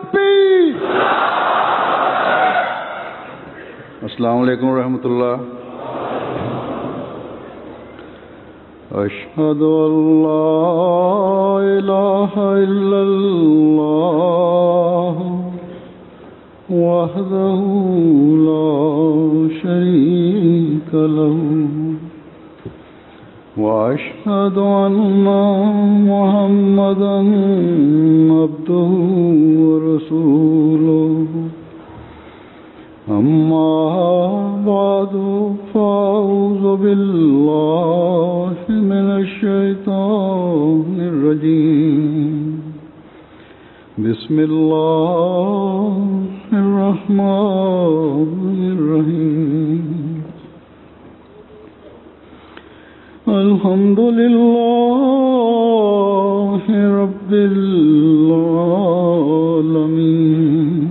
तकबीर। अस्सलामु अलैकुम रहमतुल्लाह। अशहदु अल्ला इलाहा इल्लल्लाह वहदहु ला शरीक लहू वअशहदु अन्ना मुहम्मदन अब्दुहु व रसूलुहु। अम्मा बादु फ़अऊज़ु बिल्लाहि मिनश शैतानिर रजीम। बिस्मिल्लाहिर रहमानिर रहीम। अल्हम्दुलिल्लाहि रब्बिल आलमीन।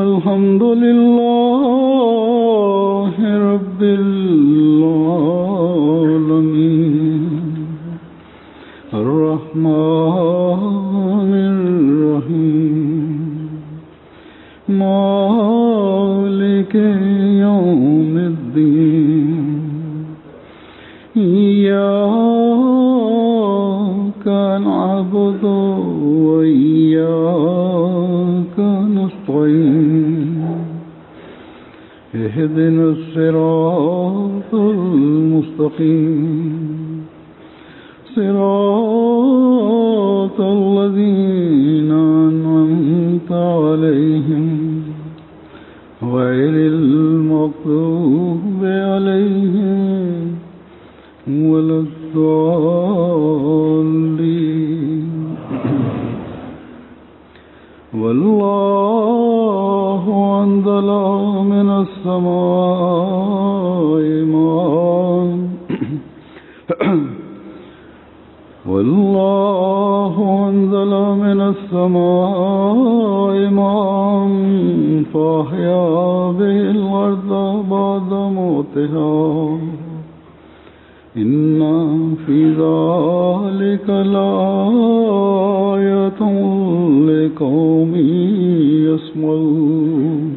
अल्हम्दुलिल्लाहि रब्बिल आलमीन। अर्रहमानिर रहीम। मालिकि यौमिद्दीन। इय्याका नअबुदु व इय्याका नस्तईन। इहदिनस सिरातल मुस्तकीम। सिरातल लज़ीना अनअमता अलैहिम गैरिल मग़ज़ूबि अलैहिम वलद्दाल्लीन। वल्लाहु अंज़ला मिनस समाई माअन। वल्लाहु अंज़ला मिनस समाई माअन फ़अहया बिहिल अर्ज़ बअद मौतिहा। इन्ना फ़ी ज़ालिका लआयतन लिक़ौमिन यस्मऊन।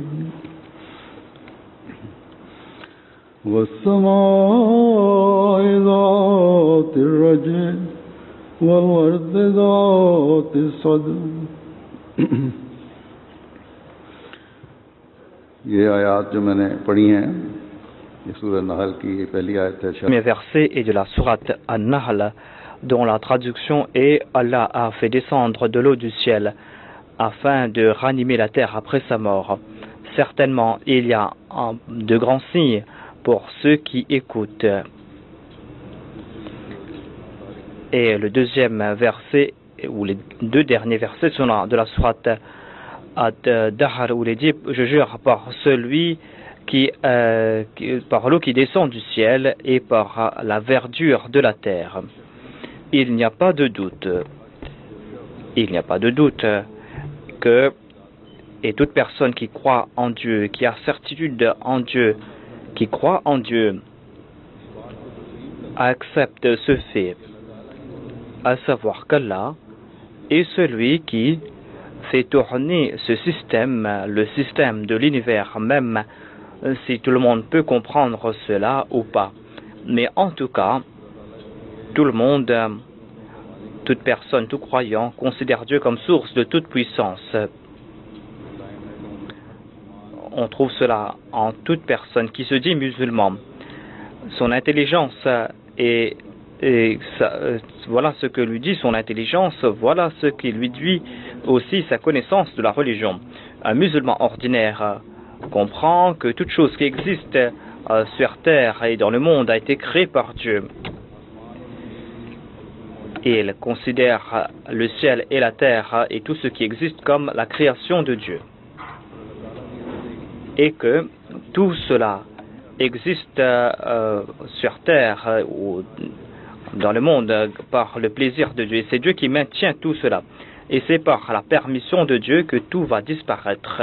वस्समाइ ज़ातिर रज्इ वल अर्ज़ि ज़ातिस सद्र। ये आयात जो मैंने पढ़ी हैं, ये सूरह नहल की पहली आयत है। Premier verset est de la sourate An-Nahl, dont la traduction est: Allah a fait descendre de l'eau du ciel afin de ranimer la terre après sa mort. Certainement, il y a de grands signes pour ceux qui écoutent. Et le deuxième verset, ou les deux derniers versets sont de la sourate Ad-Dahr, où il est dit: je jure par celui par l'eau qui descend du ciel et par la verdure de la terre. Il n'y a pas de doute que, et toute personne qui croit en Dieu, qui a certitude en Dieu, qui croit en Dieu, accepte ce fait, à savoir qu'Allah est celui qui fait tourner ce système, le système de l'univers, même si tout le monde peut comprendre cela ou pas. Mais en tout cas, tout le monde, toute personne, tout croyant, considère Dieu comme source de toute puissance. On trouve cela en toute personne qui se dit musulman. Son intelligence voilà ce que lui dit son intelligence, voilà ce qui lui dit aussi sa connaissance de la religion. Un musulman ordinaire comprend que toute chose qui existe sur terre et dans le monde a été créée par Dieu. Et il considère le ciel et la terre et tout ce qui existe comme la création de Dieu. Et que tout cela existe sur terre ou dans le monde par le plaisir de Dieu. Et c'est Dieu qui maintient tout cela. Et c'est par la permission de Dieu que tout va disparaître.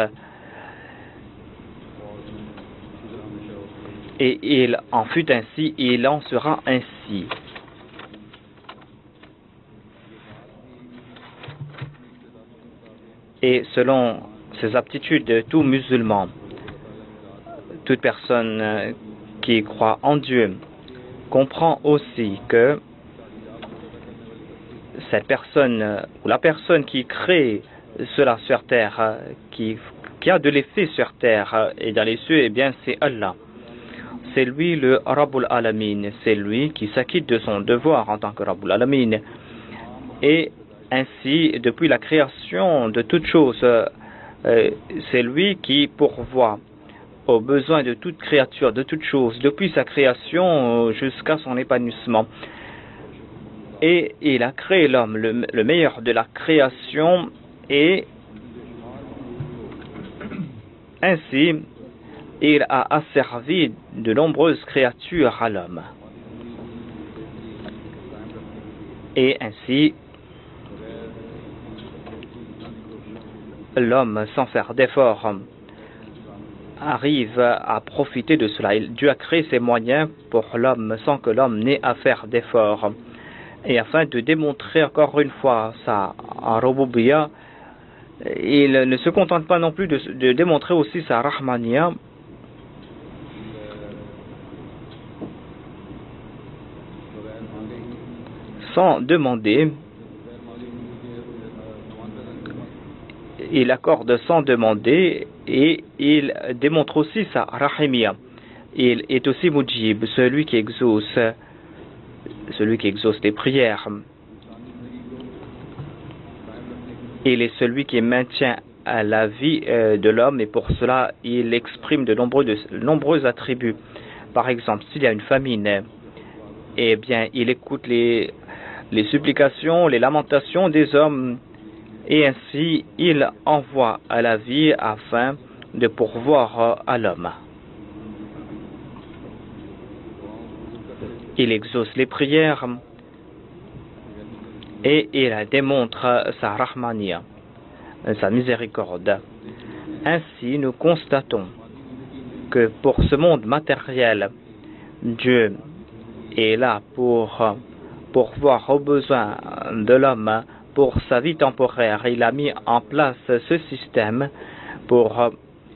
Et il en fut ainsi, et il en sera ainsi. Et selon ces aptitudes de tout musulman, toute personne qui croit en Dieu comprend aussi que cette personne ou la personne qui crée cela sur terre, qui a de l'effet sur terre et dans les cieux, eh bien c'est Allah. C'est lui le Rabbul Alamin, c'est lui qui s'acquitte de son devoir en tant que Rabbul Alamin. Et ainsi, depuis la création de toutes choses, c'est lui qui pourvoit aux besoins de toute créature, de toute chose, depuis sa création jusqu'à son épanouissement. Et il a créé l'homme, le meilleur de la création, et ainsi, il a asservi de nombreuses créatures à l'homme. Et ainsi, l'homme, sans faire d'efforts, arrive à profiter de cela. Dieu a créé ses moyens pour l'homme sans que l'homme n'ait à faire d'efforts. Et afin de démontrer encore une fois sa Rububiyya, il ne se contente pas non plus de démontrer aussi sa Rahmaniyya. Sans demander, il accorde sans demander et il démontre aussi sa Rahimiyya. Il est aussi Mujib, celui qui exauce les prières. Il est celui qui maintient à la vie de l'homme et pour cela il exprime de nombreux attributs. Par exemple, s'il y a une famine, eh bien il écoute les supplications, les lamentations des hommes et ainsi il envoie à la vie afin de pourvoir à l'homme. Il exauce les prières et il démontre sa Rahmaniyya, sa miséricorde. Ainsi, nous constatons que pour ce monde matériel, Dieu est là pour pourvoir aux besoins de l'homme pour sa vie temporaire. Il a mis en place ce système pour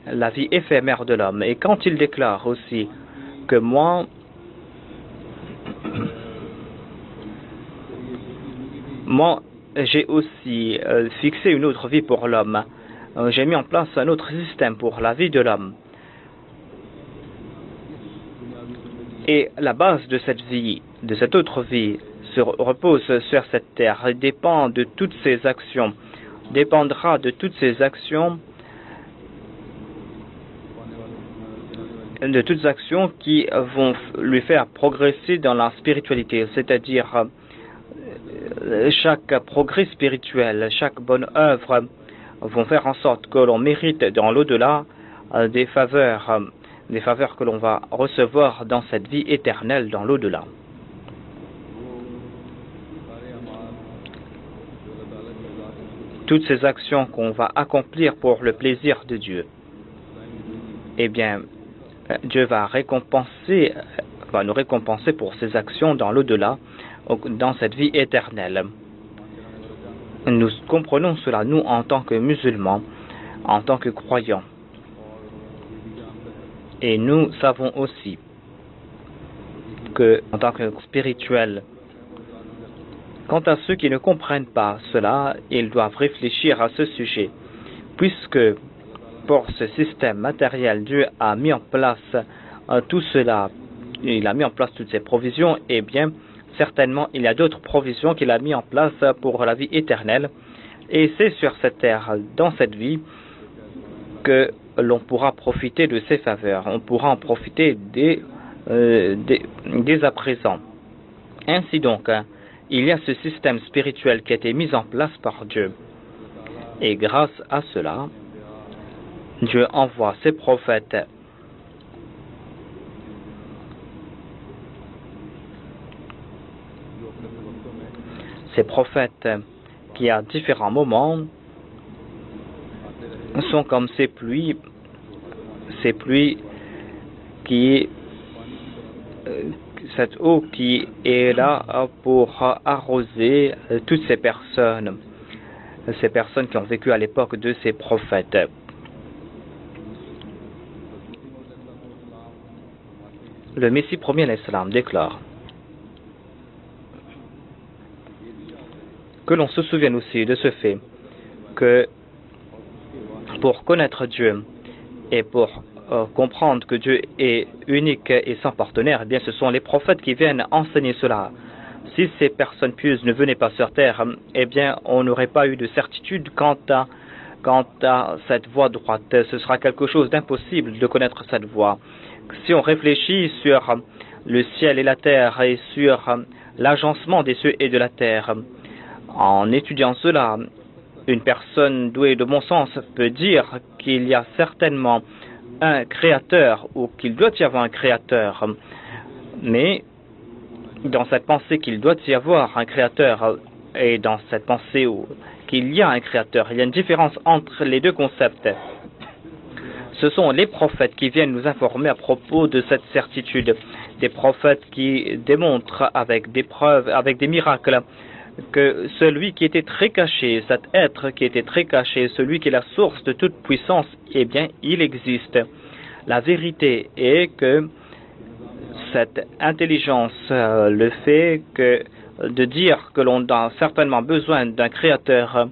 la vie éphémère de l'homme. Et quand il déclare aussi que moi, j'ai aussi fixé une autre vie pour l'homme. J'ai mis en place un autre système pour la vie de l'homme. Et la base de cette vie, de cette autre vie, se repose sur cette terre. Elle dépend de toutes ses actions. Dépendra de toutes ses actions, qui vont lui faire progresser dans la spiritualité, c'est-à-dire chaque progrès spirituel, chaque bonne œuvre vont faire en sorte que l'on mérite dans l'au-delà des faveurs que l'on va recevoir dans cette vie éternelle dans l'au-delà. Toutes ces actions qu'on va accomplir pour le plaisir de Dieu, eh bien, Dieu va nous récompenser pour ces actions dans l'au-delà, dans cette vie éternelle. Nous comprenons cela, nous, en tant que musulmans, en tant que croyants. Et nous savons aussi que, en tant que spirituels, quant à ceux qui ne comprennent pas cela, ils doivent réfléchir à ce sujet, puisque pour ce système matériel, Dieu a mis en place tout cela, il a mis en place toutes ces provisions, et bien, certainement, il y a d'autres provisions qu'il a mis en place pour la vie éternelle, et c'est sur cette terre, dans cette vie, que l'on pourra profiter de ses faveurs, on pourra en profiter dès à présent. Ainsi donc, il y a ce système spirituel qui a été mis en place par Dieu. Et grâce à cela, Dieu envoie ses prophètes. Ces prophètes qui à différents moments sont comme ces pluies qui cette eau qui est là pour arroser toutes ces personnes. ces personnes qui ont vécu à l'époque de ces prophètes. Le Messie premier l'Islam déclare que l'on se souvienne aussi de ce fait que pour connaître Dieu et pour comprendre que Dieu est unique et sans partenaire, eh bien ce sont les prophètes qui viennent enseigner cela. Si ces personnes pieuses ne venaient pas sur terre, eh bien on n'aurait pas eu de certitude quant à cette voie droite. Ce sera quelque chose d'impossible de connaître cette voie. Si on réfléchit sur le ciel et la terre et sur l'agencement des cieux et de la terre, en étudiant cela, une personne douée de bon sens peut dire qu'il y a certainement un créateur ou qu'il doit y avoir un créateur. Mais dans cette pensée qu'il doit y avoir un créateur et dans cette pensée qu'il y a un créateur, il y a une différence entre les deux concepts. Ce sont les prophètes qui viennent nous informer à propos de cette certitude. Des prophètes qui démontrent avec des preuves, avec des miracles, que celui qui était très caché, cet être qui était très caché, celui qui est la source de toute puissance, eh bien, il existe. La vérité est que cette intelligence, le fait de dire que l'on a certainement besoin d'un créateur,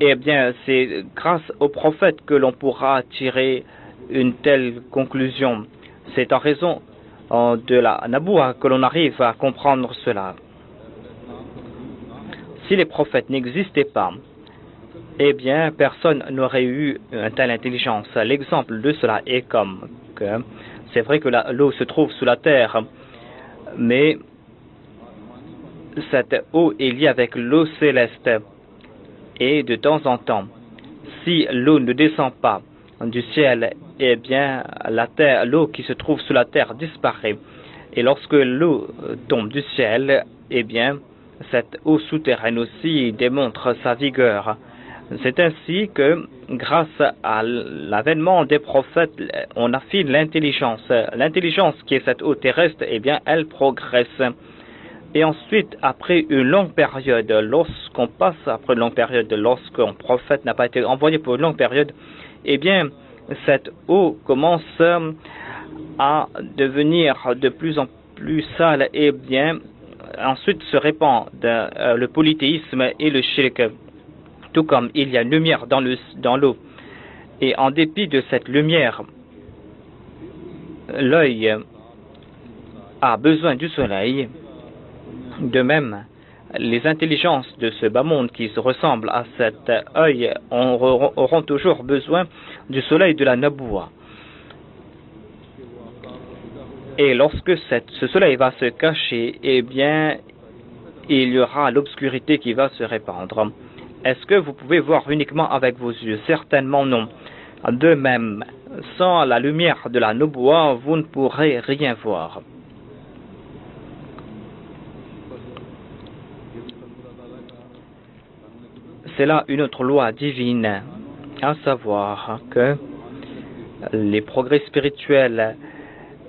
eh bien, c'est grâce aux prophètes que l'on pourra tirer une telle conclusion. C'est en raison de la Naboua que l'on arrive à comprendre cela. Si les prophètes n'existaient pas, eh bien, personne n'aurait eu une telle intelligence. L'exemple de cela est comme que c'est vrai que l'eau se trouve sous la terre, mais cette eau est liée avec l'eau céleste. Et de temps en temps, si l'eau ne descend pas du ciel, eh bien, l'eau qui se trouve sous la terre disparaît. Et lorsque l'eau tombe du ciel, eh bien, cette eau souterraine aussi démontre sa vigueur. C'est ainsi que, grâce à l'avènement des prophètes, on affine l'intelligence. L'intelligence qui est cette eau terrestre, eh bien, elle progresse. Et ensuite, après une longue période, lorsqu'on passe après une longue période, lorsqu'un prophète n'a pas été envoyé pour une longue période, eh bien, cette eau commence à devenir de plus en plus sale et bien, ensuite se répand le polythéisme et le shirk. Tout comme il y a une lumière dans l'eau. Et en dépit de cette lumière, l'œil a besoin du soleil. De même, les intelligences de ce bas monde qui se ressemblent à cet œil auront toujours besoin du soleil de la Naboua. Et lorsque ce soleil va se cacher, eh bien, il y aura l'obscurité qui va se répandre. Est-ce que vous pouvez voir uniquement avec vos yeux? Certainement non. De même, sans la lumière de la Naboua, vous ne pourrez rien voir. C'est là une autre loi divine, à savoir que les progrès spirituels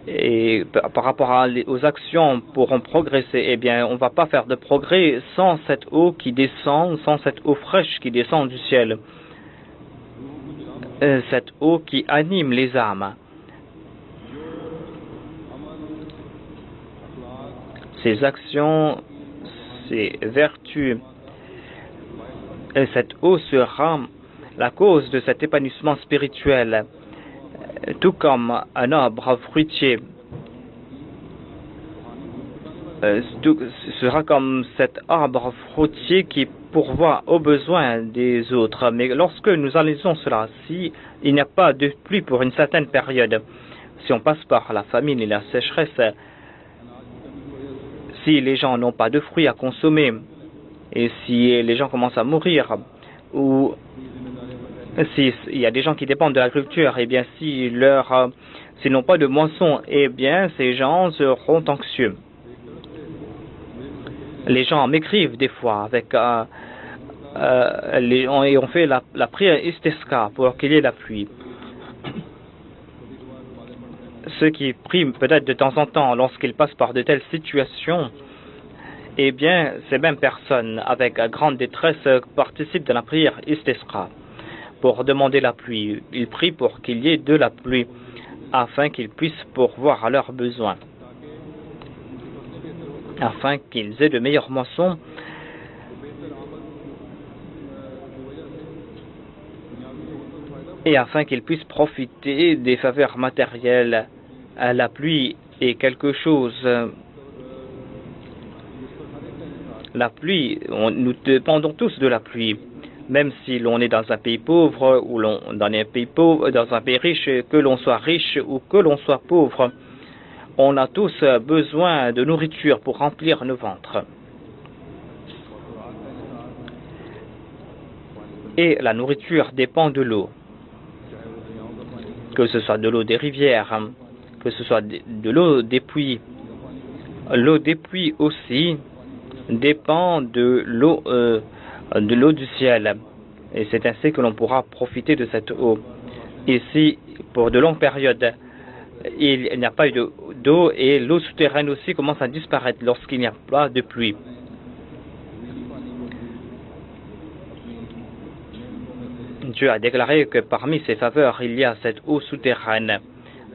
et par rapport aux actions pourront progresser. Eh bien, on ne va pas faire de progrès sans cette eau qui descend, sans cette eau fraîche qui descend du ciel. Cette eau qui anime les âmes. Ces actions, ces vertus, et cette eau sera la cause de cet épanouissement spirituel, tout comme un arbre fruitier sera comme cet arbre fruitier qui pourvoit aux besoins des autres. Mais lorsque nous analysons cela, si il n'y a pas de pluie pour une certaine période, si on passe par la famine et la sécheresse, si les gens n'ont pas de fruits à consommer, et si les gens commencent à mourir, ou s'il y a des gens qui dépendent de l'agriculture, eh bien, s'ils n'ont pas de moisson, eh bien, ces gens seront anxieux. Les gens m'écrivent des fois avec et on fait la prière istisqa pour qu'il y ait la pluie. Ceux qui prient peut-être de temps en temps lorsqu'ils passent par de telles situations, eh bien, ces mêmes personnes, avec grande détresse, participent de la prière istisqa pour demander la pluie. Ils prient pour qu'il y ait de la pluie, afin qu'ils puissent pourvoir à leurs besoins, afin qu'ils aient de meilleures moissons, et afin qu'ils puissent profiter des faveurs matérielles. La pluie est quelque chose. La pluie, nous dépendons tous de la pluie, même si l'on est dans un pays pauvre ou dans un pays pauvre, dans un pays riche, que l'on soit riche ou que l'on soit pauvre, on a tous besoin de nourriture pour remplir nos ventres. Et la nourriture dépend de l'eau, que ce soit de l'eau des rivières, que ce soit de l'eau des puits. L'eau des puits aussi dépend de l'eau du ciel. Et c'est ainsi que l'on pourra profiter de cette eau. Ici, pour de longues périodes, il n'y a pas eu d'eau et l'eau souterraine aussi commence à disparaître lorsqu'il n'y a pas de pluie. Dieu a déclaré que parmi ses faveurs, il y a cette eau souterraine.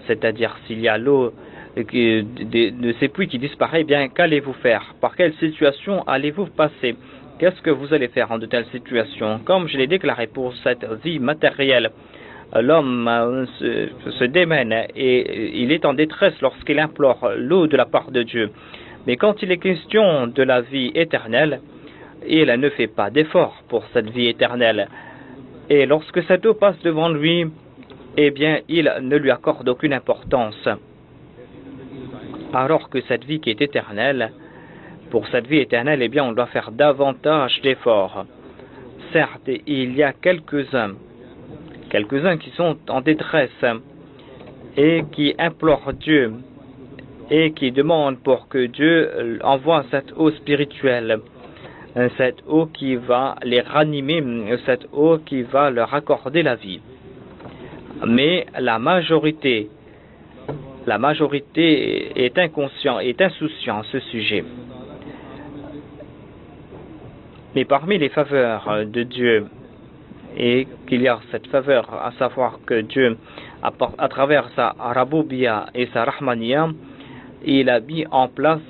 C'est-à-dire, s'il y a l'eau de ces puits qui disparaît, eh bien, qu'allez-vous faire? Par quelle situation allez-vous passer? Qu'est-ce que vous allez faire en de telles situations? Comme je l'ai déclaré pour cette vie matérielle, l'homme se démène et il est en détresse lorsqu'il implore l'eau de la part de Dieu. Mais quand il est question de la vie éternelle, il ne fait pas d'effort pour cette vie éternelle. Et lorsque cette eau passe devant lui, eh bien, il ne lui accorde aucune importance. Alors que cette vie qui est éternelle, pour cette vie éternelle, eh bien, on doit faire davantage d'efforts. Certes, il y a quelques-uns qui sont en détresse et qui implorent Dieu et qui demandent pour que Dieu envoie cette eau spirituelle, cette eau qui va les ranimer, cette eau qui va leur accorder la vie. Mais la majorité est inconsciente, est insouciante à ce sujet. Mais parmi les faveurs de Dieu, et qu'il y a cette faveur, à savoir que Dieu, à travers sa Rabubia et sa Rahmania, il a mis en place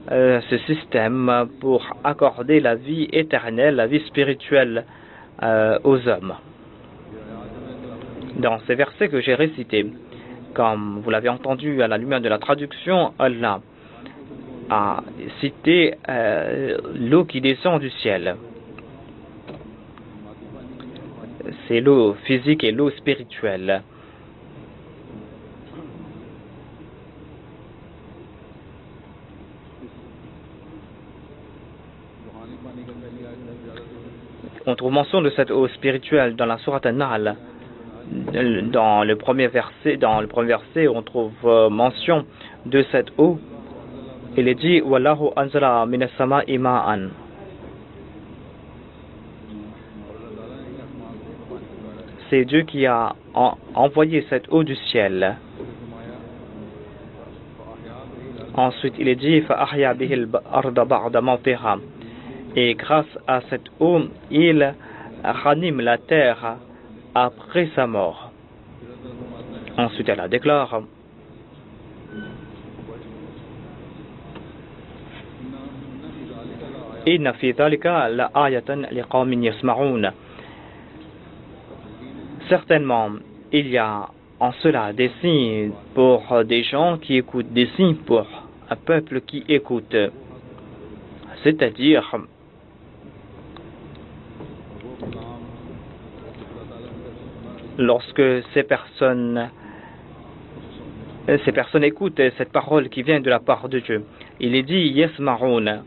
ce système pour accorder la vie éternelle, la vie spirituelle aux hommes. Dans ces versets que j'ai récités, comme vous l'avez entendu à la lumière de la traduction, Allah a cité l'eau qui descend du ciel. C'est l'eau physique et l'eau spirituelle. On trouve mention de cette eau spirituelle dans la sourate An-Nahl. Dans le premier verset, on trouve mention de cette eau. Il est dit Wallahu anzala minas sama'i ma'an. C'est Dieu qui a envoyé cette eau du ciel. Ensuite, il est dit Fa'ahya bihil arda ba'da mawtiha. Et grâce à cette eau, il ranime la terre après sa mort. Ensuite, elle déclare Inna fi dhalika la ayatan liqawmin yasma'un. Certainement, il y a en cela des signes pour des gens qui écoutent, des signes pour un peuple qui écoute. C'est-à-dire, lorsque ces personnes écoutent cette parole qui vient de la part de Dieu, il est dit Yasma'un.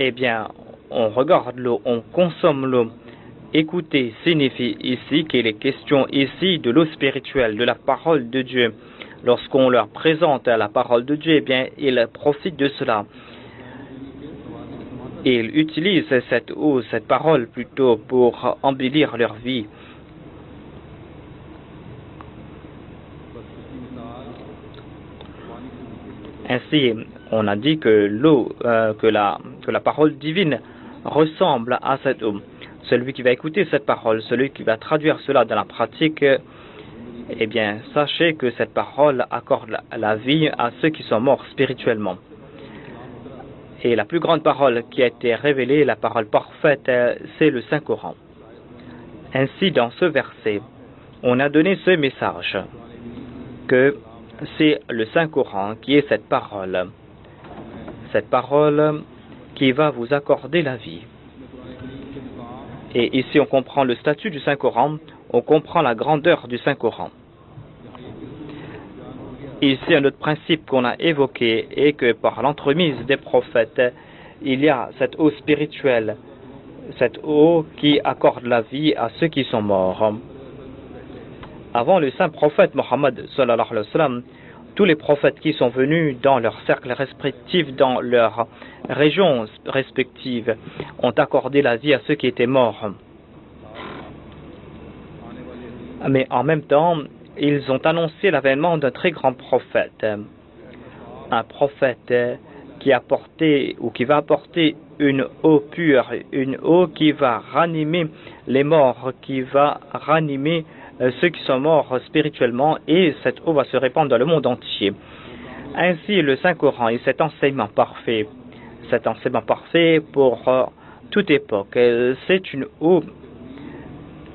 Eh bien, on regarde l'eau, on consomme l'eau. Écouter signifie ici qu'il est question ici de l'eau spirituelle, de la parole de Dieu. Lorsqu'on leur présente la parole de Dieu, eh bien, ils profitent de cela. Et ils utilisent cette eau, cette parole plutôt pour embellir leur vie. Ainsi, on a dit que l'eau, que la parole divine ressemble à cette eau. Celui qui va écouter cette parole, celui qui va traduire cela dans la pratique, eh bien, sachez que cette parole accorde la vie à ceux qui sont morts spirituellement. Et la plus grande parole qui a été révélée, la parole parfaite, c'est le Saint-Coran. Ainsi, dans ce verset, on a donné ce message, que c'est le Saint-Coran qui est cette parole qui va vous accorder la vie. Et ici, on comprend le statut du Saint-Coran, on comprend la grandeur du Saint-Coran. Ici, un autre principe qu'on a évoqué est que par l'entremise des prophètes, il y a cette eau spirituelle, cette eau qui accorde la vie à ceux qui sont morts. Avant le saint prophète Mohammed, sallallahu alayhi wa sallam, tous les prophètes qui sont venus dans leurs cercles respectifs, dans leurs régions respectives, ont accordé la vie à ceux qui étaient morts. Mais en même temps, ils ont annoncé l'avènement d'un très grand prophète. Un prophète qui a apporté ou qui va apporter une eau pure, une eau qui va ranimer les morts, qui va ranimer ceux qui sont morts spirituellement, et cette eau va se répandre dans le monde entier. Ainsi, le Saint-Coran et cet enseignement parfait pour toute époque, c'est une eau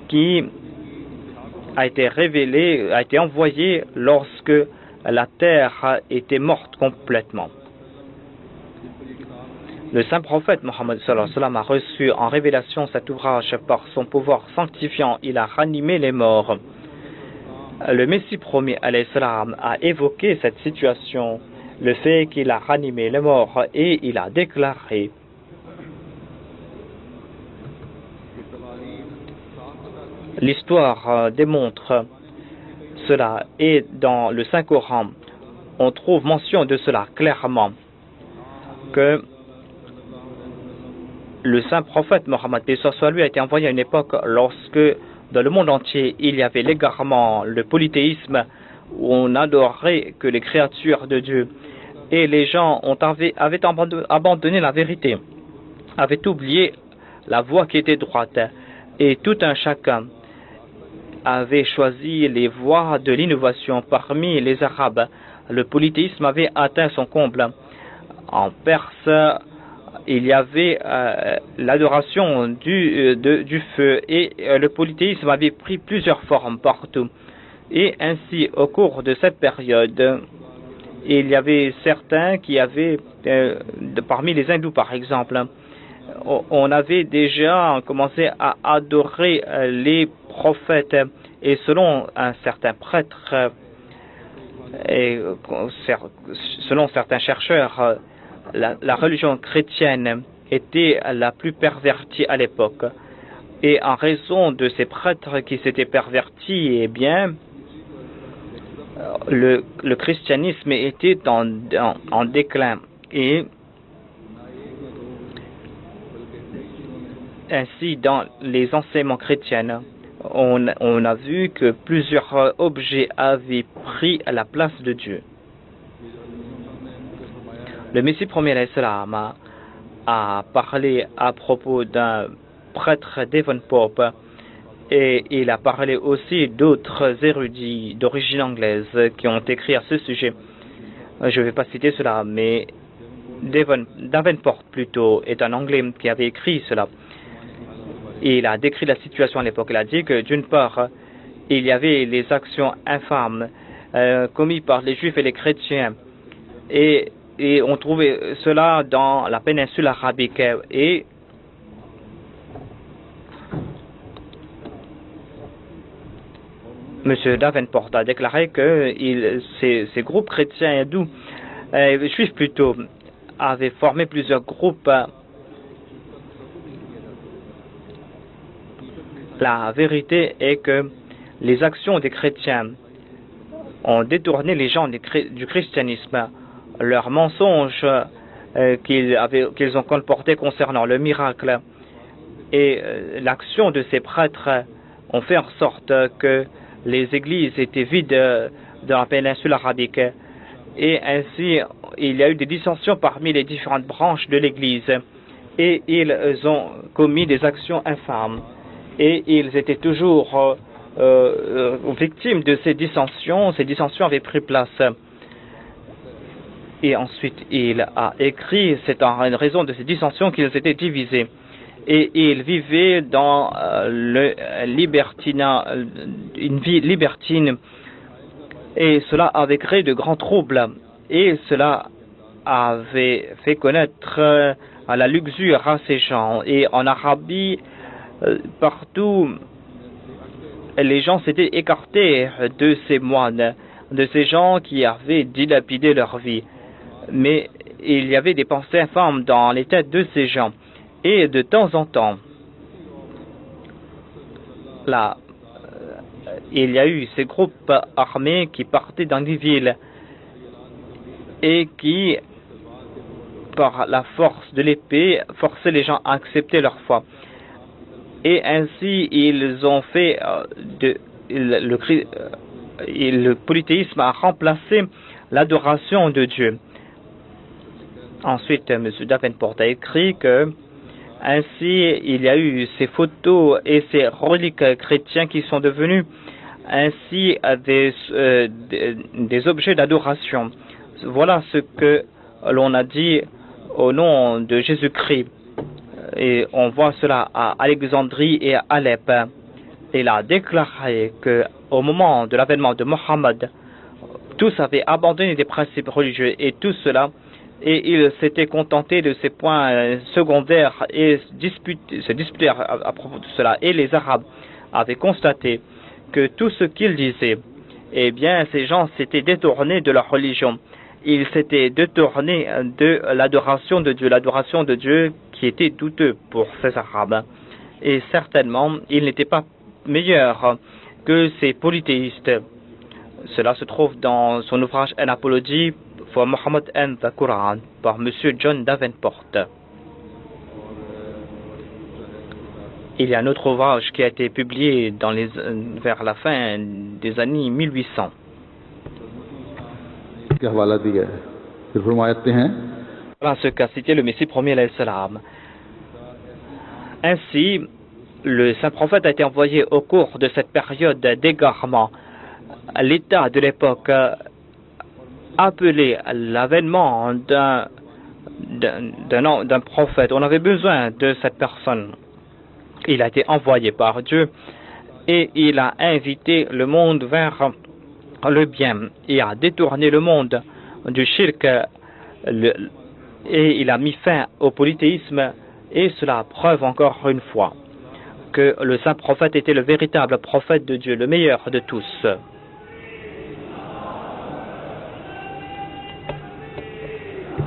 qui a été révélée, a été envoyée lorsque la terre était morte complètement. Le saint prophète Mohammed sallallahu alayhi wa sallam a reçu en révélation cet ouvrage par son pouvoir sanctifiant. Il a ranimé les morts. Le Messie promis alayhi salam a évoqué cette situation, le fait qu'il a ranimé les morts, et il a déclaré: l'histoire démontre cela, et dans le Saint-Coran, on trouve mention de cela clairement, que le saint prophète Mohammed, paix soit lui, a été envoyé à une époque lorsque dans le monde entier il y avait l'égarement, le polythéisme, où on adorait que les créatures de Dieu, et les gens avaient abandonné la vérité, avaient oublié la voie qui était droite, et tout un chacun avait choisi les voies de l'innovation. Parmi les Arabes, le polythéisme avait atteint son comble. En Perse, il y avait l'adoration du feu, et le polythéisme avait pris plusieurs formes partout. Et ainsi, au cours de cette période, il y avait certains qui avaient, parmi les hindous par exemple, on avait déjà commencé à adorer les prophètes, et selon un certain prêtre et selon certains chercheurs, la religion chrétienne était la plus pervertie à l'époque. Et en raison de ces prêtres qui s'étaient pervertis, eh bien, le christianisme était en déclin. Et ainsi, dans les enseignements chrétiens, on a vu que plusieurs objets avaient pris la place de Dieu. Le Messie premier alayhi salam a parlé à propos d'un prêtre d'Evonport, et il a parlé aussi d'autres érudits d'origine anglaise qui ont écrit à ce sujet. Je ne vais pas citer cela, mais Davenport plutôt est un Anglais qui avait écrit cela. Il a décrit la situation à l'époque. Il a dit que d'une part, il y avait les actions infâmes commises par les Juifs et les chrétiens, et on trouvait cela dans la péninsule arabique. Et M. Davenport a déclaré que ces groupes chrétiens hindous, juifs plutôt, avaient formé plusieurs groupes. La vérité est que les actions des chrétiens ont détourné les gens du christianisme. Leurs mensonges qu'ils ont colportés concernant le miracle et l'action de ces prêtres ont fait en sorte que les églises étaient vides dans la péninsule arabique, Et ainsi, il y a eu des dissensions parmi les différentes branches de l'Église. Et ils ont commis des actions infâmes. Et ils étaient toujours victimes de ces dissensions. Ces dissensions avaient pris place. Et ensuite, il a écrit, c'est en raison de ces dissensions qu'ils étaient divisés. Et ils vivaient dans une vie libertine. Et cela avait créé de grands troubles. Et cela avait fait connaître à la luxure à ces gens. Et en Arabie, partout, les gens s'étaient écartés de ces moines, de ces gens qui avaient dilapidé leur vie. Mais il y avait des pensées infâmes dans les têtes de ces gens. Et de temps en temps, là, il y a eu ces groupes armés qui partaient dans des villes et qui, par la force de l'épée, forçaient les gens à accepter leur foi. Et ainsi, ils ont fait le polythéisme a remplacé l'adoration de Dieu. Ensuite, M. Davenport a écrit que ainsi, il y a eu ces photos et ces reliques chrétiens qui sont devenus ainsi des objets d'adoration. Voilà ce que l'on a dit au nom de Jésus-Christ. Et on voit cela à Alexandrie et à Alep. Il a déclaré qu'au moment de l'avènement de Mohammed, tous avaient abandonné des principes religieux et tout cela, et ils s'étaient contentés de ces points secondaires et se disputaient à propos de cela. Et les Arabes avaient constaté que tout ce qu'ils disaient, eh bien, ces gens s'étaient détournés de leur religion. Ils s'étaient détournés de l'adoration de Dieu qui était douteux pour ces Arabes. Et certainement, ils n'étaient pas meilleurs que ces polythéistes. Cela se trouve dans son ouvrage An Apology for Muhammad and the Quran par M. John Davenport. Il y a un autre ouvrage qui a été publié vers la fin des années 1800. Voilà ce qu'a cité le Messie premier alayhi salam. Ainsi, le saint prophète a été envoyé au cours de cette période d'égarement. L'État de l'époque appelait l'avènement d'un prophète. On avait besoin de cette personne. Il a été envoyé par Dieu et il a invité le monde vers le bien et a détourné le monde du shirk et il a mis fin au polythéisme et cela preuve encore une fois que le saint prophète était le véritable prophète de Dieu, le meilleur de tous.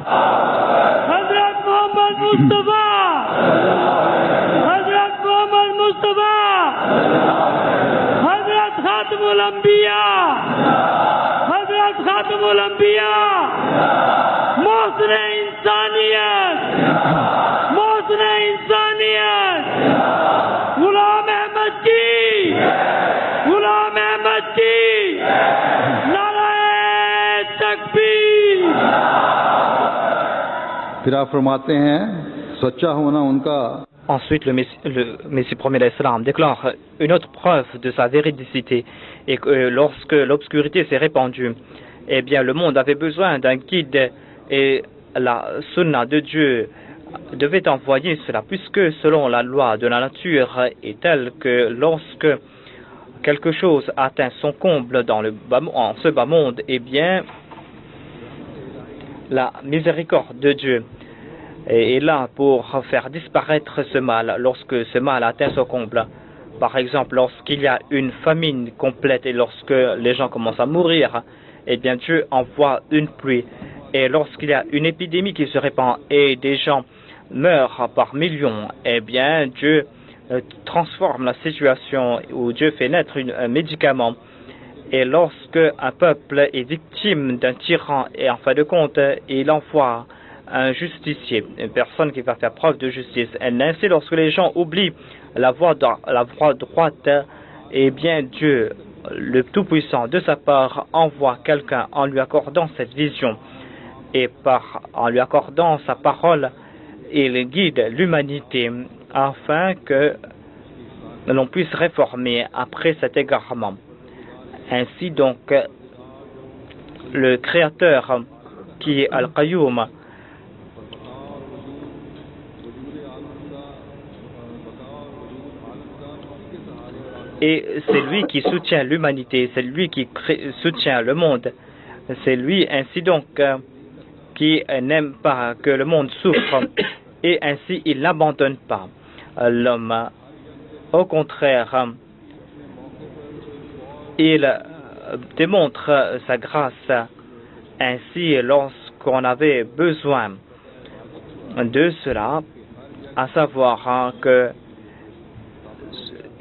Hazrat Muhammad Mustafa, Hazrat Muhammad Mustafa, Hazrat Khatamul Anbiya, Hazrat Khatamul Anbiya, Mohsen Insaniyat, Ghulam Ahmad ki, Narae Takbir. फिर आप फरमाते हैं सच्चा होना उनका. Ensuite, le Messie premier alayhi salam déclare une autre preuve de sa véridicité et que lorsque l'obscurité s'est répandue, eh bien le monde avait besoin d'un guide et la sunna de Dieu devait envoyer cela puisque selon la loi de la nature est telle que lorsque quelque chose atteint son comble en ce bas monde, eh bien la miséricorde de Dieu est là pour faire disparaître ce mal lorsque ce mal atteint son comble. Par exemple, lorsqu'il y a une famine complète et lorsque les gens commencent à mourir, eh bien Dieu envoie une pluie. Et lorsqu'il y a une épidémie qui se répand et des gens meurent par millions, eh bien Dieu transforme la situation où Dieu fait naître un médicament. Et lorsque un peuple est victime d'un tyran et en fin de compte, il envoie un justicier, une personne qui va faire preuve de justice. Et ainsi, lorsque les gens oublient la voie droite, eh bien Dieu le Tout-Puissant, de sa part, envoie quelqu'un en lui accordant cette vision et en lui accordant sa parole, il guide l'humanité afin que l'on puisse réformer après cet égarement. Ainsi donc, le Créateur, qui est Al-Qayyum, et c'est lui qui soutient l'humanité, c'est lui qui soutient le monde. C'est lui ainsi donc qui n'aime pas que le monde souffre et ainsi il n'abandonne pas l'homme. Au contraire, il démontre sa grâce. Ainsi, lorsqu'on avait besoin de cela, à savoir que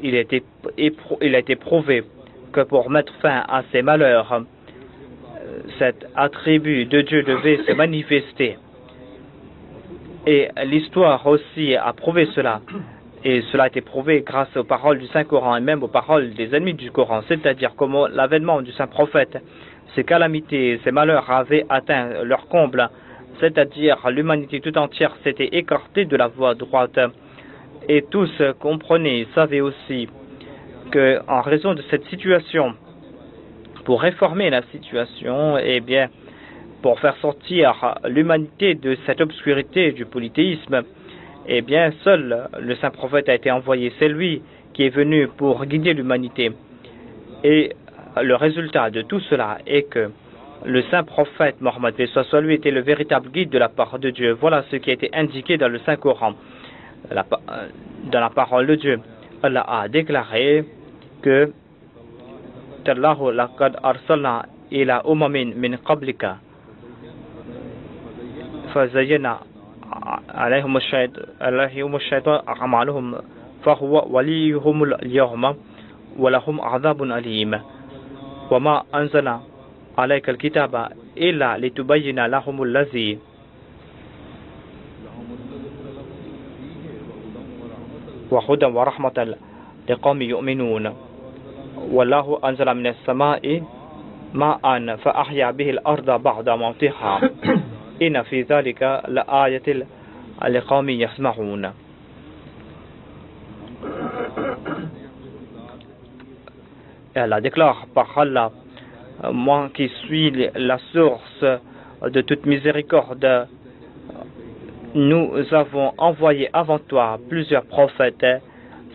il a été prouvé que pour mettre fin à ces malheurs, cet attribut de Dieu devait se manifester. Et l'histoire aussi a prouvé cela. Et cela a été prouvé grâce aux paroles du Saint-Coran et même aux paroles des ennemis du Coran. C'est-à-dire comment l'avènement du Saint-Prophète, ces calamités, ces malheurs avaient atteint leur comble. C'est-à-dire l'humanité tout entière s'était écartée de la voie droite. Et tous comprenaient, savaient aussi qu'en raison de cette situation, pour réformer la situation, eh bien, pour faire sortir l'humanité de cette obscurité du polythéisme, eh bien, seul le Saint-Prophète a été envoyé. C'est lui qui est venu pour guider l'humanité. Et le résultat de tout cela est que le Saint-Prophète Mohammed, soit lui, était le véritable guide de la part de Dieu. Voilà ce qui a été indiqué dans le Saint-Coran. Dans la parole de Dieu, Allah a déclaré que Tallahu laqad arsalna ila umamin min qablika fazayyana alayhim ash-shaytan a'maluhum fahuwa waliyuhum al-yawma wa lahum 'adhabun alim wa ma anzalna alayka al-kitaba illa litubayyana lahum allazi وهدى ورحمة لقوم يؤمنون والله أنزل من السماء ماء فأحيا به الأرض بعد موتها إن في ذلك لآية لقوم يسمعون. Elle déclare par Allah, moi qui suis la source de toute miséricorde, nous avons envoyé avant toi plusieurs prophètes.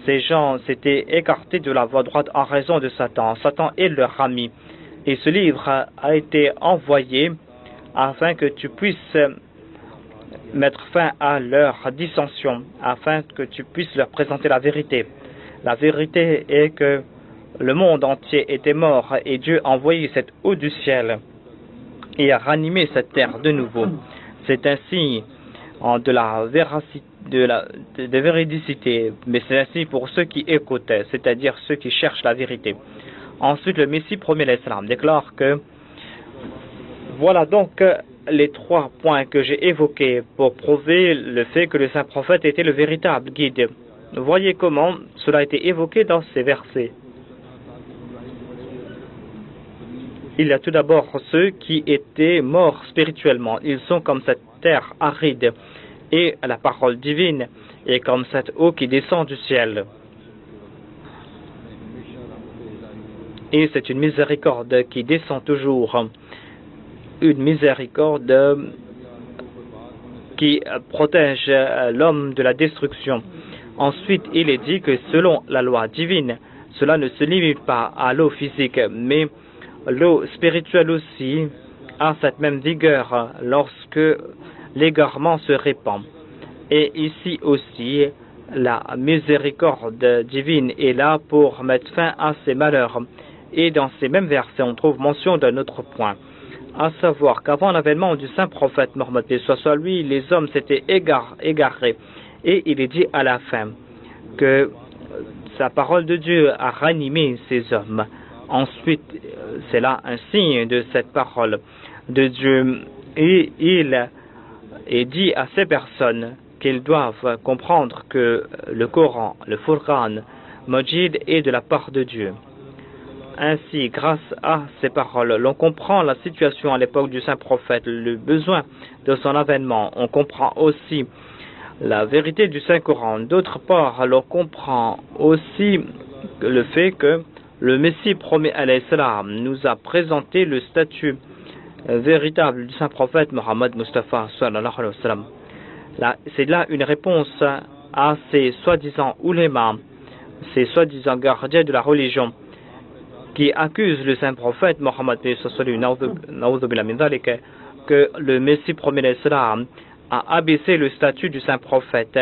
Ces gens s'étaient écartés de la voie droite en raison de Satan. Satan est leur ami. Et ce livre a été envoyé afin que tu puisses mettre fin à leur dissension, afin que tu puisses leur présenter la vérité. La vérité est que le monde entier était mort et Dieu a envoyé cette eau du ciel et a ranimé cette terre de nouveau. C'est ainsi de la véridicité, mais c'est ainsi pour ceux qui écoutent, c'est-à-dire ceux qui cherchent la vérité. Ensuite, le Messie premier l'Islam déclare que voilà donc les 3 points que j'ai évoqués pour prouver le fait que le Saint-Prophète était le véritable guide. Voyez comment cela a été évoqué dans ces versets. Il y a tout d'abord ceux qui étaient morts spirituellement. Ils sont comme cette terre aride et la parole divine est comme cette eau qui descend du ciel. Et c'est une miséricorde qui descend toujours, une miséricorde qui protège l'homme de la destruction. Ensuite, il est dit que selon la loi divine, cela ne se limite pas à l'eau physique, mais l'eau spirituelle aussi a cette même vigueur lorsque l'égarement se répand. Et ici aussi, la miséricorde divine est là pour mettre fin à ces malheurs. Et dans ces mêmes versets, on trouve mention d'un autre point, à savoir qu'avant l'avènement du Saint-Prophète Mohammed, soit lui, les hommes s'étaient égarés. Et il est dit à la fin que sa parole de Dieu a ranimé ces hommes. Ensuite, c'est là un signe de cette parole de Dieu. Et il est dit à ces personnes qu'ils doivent comprendre que le Coran, le Furqan, Majid est de la part de Dieu. Ainsi, grâce à ces paroles, l'on comprend la situation à l'époque du saint prophète, le besoin de son avènement. On comprend aussi la vérité du Saint-Coran. D'autre part, l'on comprend aussi le fait que le Messie promis alayhi salam nous a présenté le statut véritable du saint prophète Mohammed Mustafa sallallahu alayhi wa sallam. C'est là une réponse à ces soi-disant oulémas, ces soi-disant gardiens de la religion qui accusent le saint prophète Mohammed que le Messie promis alayhi salam a abaissé le statut du saint prophète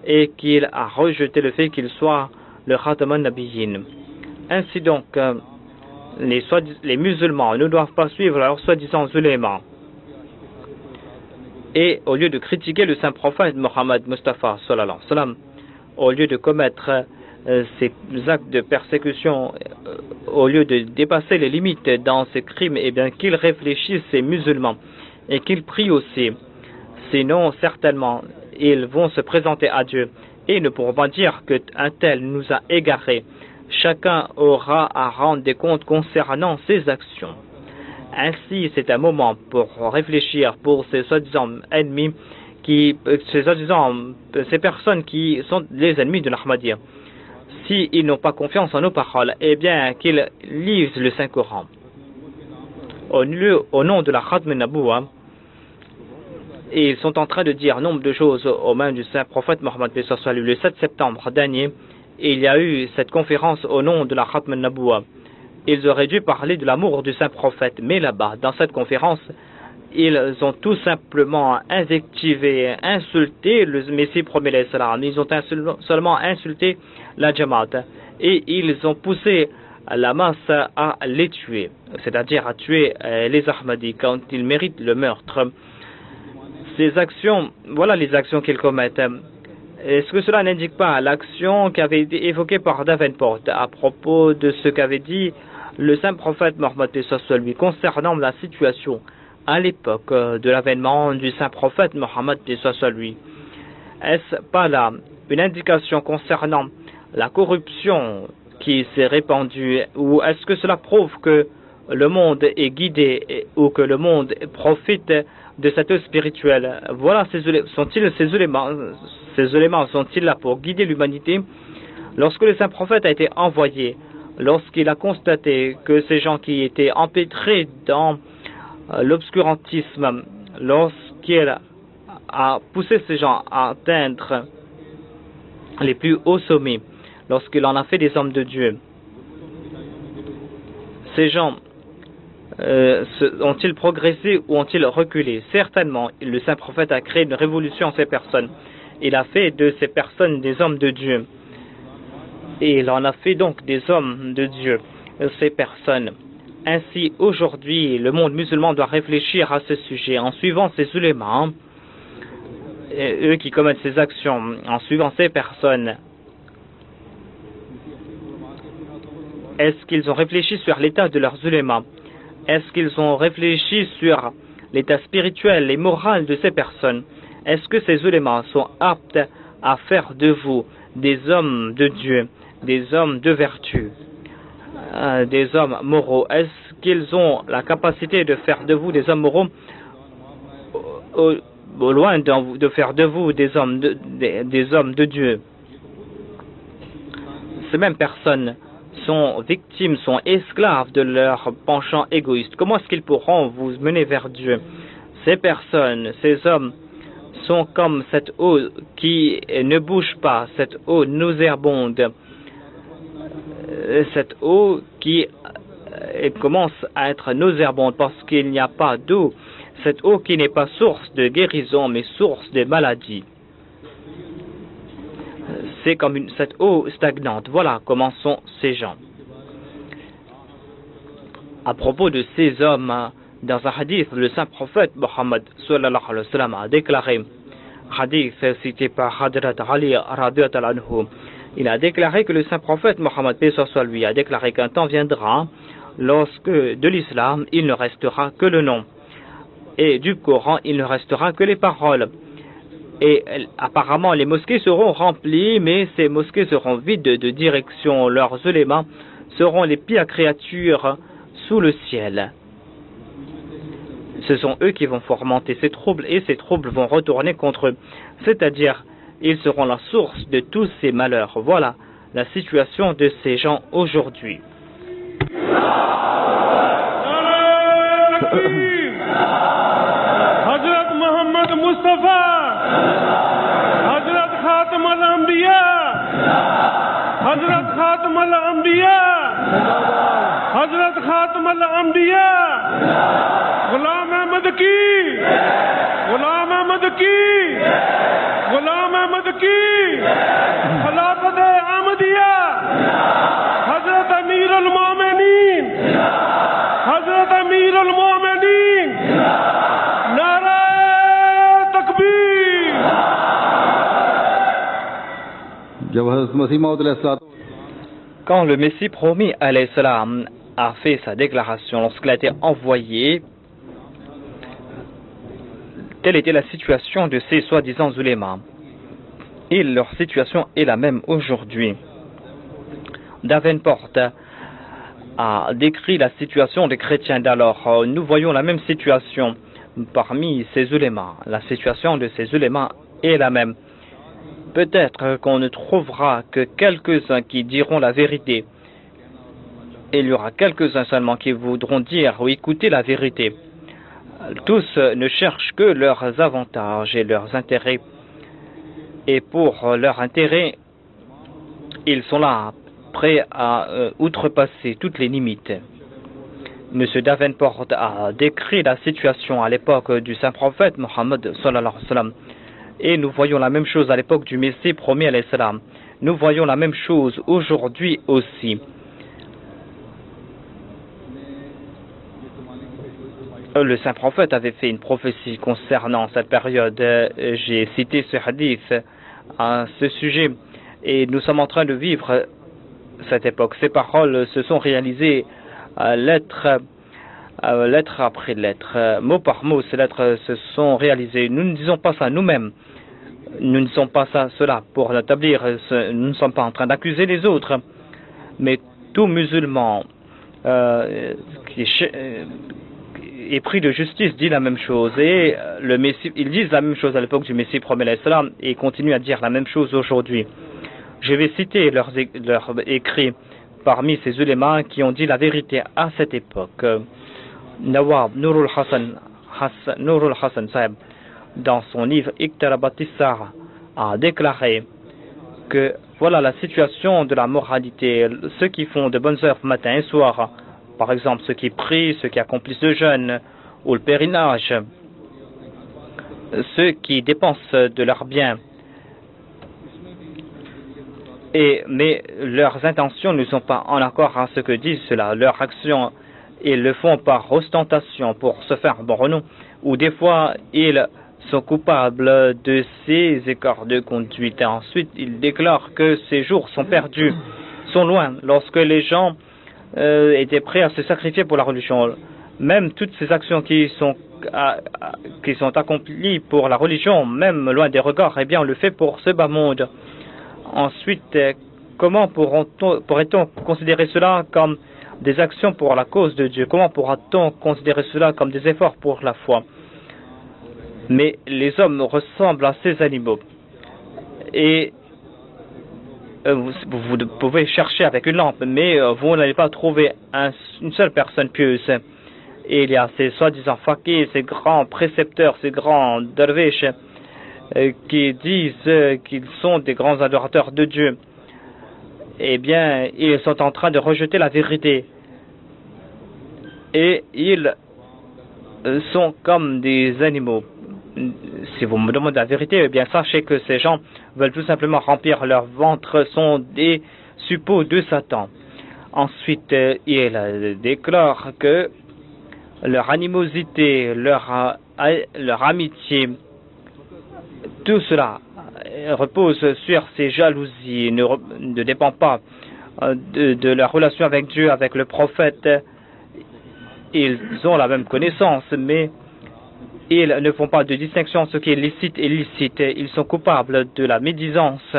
et qu'il a rejeté le fait qu'il soit le Khataman Nabiyyin. Ainsi donc, les musulmans ne doivent pas suivre leurs soi-disant ulémas. Et au lieu de critiquer le saint prophète Mohammed Mustafa sallallahu alayhi wa sallam, au lieu de commettre ces actes de persécution, au lieu de dépasser les limites dans ces crimes, eh bien qu'ils réfléchissent ces musulmans et qu'ils prient aussi. Sinon, certainement, ils vont se présenter à Dieu et ne pourront pas dire qu'un tel nous a égarés. Chacun aura à rendre des comptes concernant ses actions. Ainsi, c'est un moment pour réfléchir pour ces soi-disant ennemis, ces personnes qui sont les ennemis de l'Ahmadiyya. S'ils n'ont pas confiance en nos paroles, eh bien qu'ils lisent le Saint-Coran. Au nom de la Khatm an-Nabuwah, et ils sont en train de dire nombre de choses aux mains du saint prophète Mohammed le 7 septembre dernier. Il y a eu cette conférence au nom de la Khatm an-Nabuwah. Ils auraient dû parler de l'amour du saint prophète, mais là-bas, dans cette conférence, ils ont tout simplement invectivé, insulté le Messie promis alayhi salam. Ils ont seulement insulté la Jamaat et ils ont poussé la masse à les tuer, c'est-à-dire à tuer les Ahmadis quand ils méritent le meurtre. Ces actions, voilà les actions qu'ils commettent. Est-ce que cela n'indique pas l'action qui avait été évoquée par Davenport à propos de ce qu'avait dit le saint prophète Mohammed lui concernant la situation à l'époque de l'avènement du saint prophète Mohammed lui? Est-ce pas là une indication concernant la corruption qui s'est répandue, ou est-ce que cela prouve que le monde est guidé ou que le monde profite de cette eau spirituelle? Voilà, ces éléments sont-ils là pour guider l'humanité? Lorsque le saint prophète a été envoyé, lorsqu'il a constaté que ces gens qui étaient empêtrés dans l'obscurantisme, lorsqu'il a poussé ces gens à atteindre les plus hauts sommets, lorsqu'il en a fait des hommes de Dieu, ces gens ont-ils progressé ou ont-ils reculé? Certainement, le saint prophète a créé une révolution en ces personnes. Il a fait de ces personnes des hommes de Dieu. Et il en a fait donc des hommes de Dieu, ces personnes. Ainsi, aujourd'hui, le monde musulman doit réfléchir à ce sujet en suivant ces ulémas, eux qui commettent ces actions, en suivant ces personnes. Est-ce qu'ils ont réfléchi sur l'état de leurs ulémas? Est-ce qu'ils ont réfléchi sur l'état spirituel et moral de ces personnes? Est-ce que ces ulémas sont aptes à faire de vous des hommes de Dieu, des hommes de vertu, des hommes moraux? Est-ce qu'ils ont la capacité de faire de vous des hommes moraux, au loin de faire de vous des hommes de Dieu? Ces mêmes personnes sont victimes, sont esclaves de leur penchant égoïste. Comment est-ce qu'ils pourront vous mener vers Dieu? Ces personnes, ces hommes sont comme cette eau qui ne bouge pas, cette eau nauséabonde, cette eau qui commence à être nauséabonde parce qu'il n'y a pas d'eau, cette eau qui n'est pas source de guérison mais source de maladie. C'est comme cette eau stagnante. Voilà comment sont ces gens. À propos de ces hommes, dans un hadith, le saint prophète Mohammed sallallahu alayhi wa sallam a déclaré, hadith cité par Hadrat Ali radiyallahu anhu, il a déclaré que le saint prophète Mohammed lui a déclaré qu'un temps viendra lorsque de l'islam il ne restera que le nom et du Coran il ne restera que les paroles. Et apparemment les mosquées seront remplies, mais ces mosquées seront vides de direction. Leurs ulémas seront les pires créatures sous le ciel. Ce sont eux qui vont fomenter ces troubles et ces troubles vont retourner contre eux. C'est-à-dire, ils seront la source de tous ces malheurs. Voilà la situation de ces gens aujourd'hui. Hazrat Muhammad Mustafa, Hazrat Khatam al-Anbiya, Hazrat Khatam al-Anbiya, Hazrat Khatam al-Anbiya, Ghulam Ahmad ki, Ghulam Ahmad ki, Ghulam Ahmad ki, Khilafat Ahmadiyya, Hazrat Amir al-Mu'minin, Hazrat Amir al-Mu'minin, Nara Takbir. जब हज़रत मसीह मौद अलैहिस्सलाम Quand le Messie promis alayhi salam a fait sa déclaration, lorsqu'il a été envoyé, telle était la situation de ces soi-disant ulémas. Et leur situation est la même aujourd'hui. Davenport a décrit la situation des chrétiens d'alors. Nous voyons la même situation parmi ces ulémas. La situation de ces ulémas est la même. Peut-être qu'on ne trouvera que quelques-uns qui diront la vérité. Il y aura quelques-uns seulement qui voudront dire ou écouter la vérité. Tous ne cherchent que leurs avantages et leurs intérêts. Et pour leurs intérêts, ils sont là, prêts à outrepasser toutes les limites. M. Davenport a décrit la situation à l'époque du saint prophète Mohammed sallallahu alayhi wa sallam. Et nous voyons la même chose à l'époque du Messie promis alayhi salam. Nous voyons la même chose aujourd'hui aussi. Le saint prophète avait fait une prophétie concernant cette période. J'ai cité ce hadith à ce sujet. Et nous sommes en train de vivre cette époque. Ces paroles se sont réalisées lettre après lettre, mot par mot. Ces lettres se sont réalisées. Nous ne disons pas ça nous-mêmes. Nous ne disons pas cela pour l'établir. Nous ne sommes pas en train d'accuser les autres. Mais tout musulman épris de justice dit la même chose. Et le Messie, ils disent la même chose à l'époque du Messie promis alayhi salam et continuent à dire la même chose aujourd'hui. Je vais citer leurs écrits parmi ces ulémas qui ont dit la vérité à cette époque. Nawab Nurul Hassan Sahib, dans son livre Iqtarabatissar, a déclaré que voilà la situation de la moralité. Ceux qui font de bonnes œuvres matin et soir, par exemple ceux qui prient, ceux qui accomplissent le jeûne ou le pèlerinage, ceux qui dépensent de leurs biens, mais leurs intentions ne sont pas en accord à ce que disent cela. Leurs actions, ils le font par ostentation pour se faire bon renom, ou des fois ils sont coupables de ces écarts de conduite. Et ensuite, ils déclarent que ces jours sont perdus, sont loin. Lorsque les gens étaient prêts à se sacrifier pour la religion, même toutes ces actions qui sont accomplies pour la religion, même loin des regards, eh bien, on le fait pour ce bas monde. Ensuite, comment pourrait-on considérer cela comme des actions pour la cause de Dieu? Comment pourra-t-on considérer cela comme des efforts pour la foi? Mais les hommes ressemblent à ces animaux. Et vous pouvez chercher avec une lampe, mais vous n'allez pas trouver une seule personne pieuse. Et il y a ces soi-disant fakirs, ces grands précepteurs, ces grands derviches qui disent qu'ils sont des grands adorateurs de Dieu. Eh bien, ils sont en train de rejeter la vérité. Et ils sont comme des animaux. Si vous me demandez la vérité, eh bien, sachez que ces gens veulent tout simplement remplir leur ventre, sont des suppôts de Satan. Ensuite, ils déclarent que leur animosité, leur amitié, tout cela repose sur ces jalousies, ne dépend pas de leur relation avec Dieu, avec le prophète. Ils ont la même connaissance, mais ils ne font pas de distinction entre ce qui est licite et illicite. Ils sont coupables de la médisance.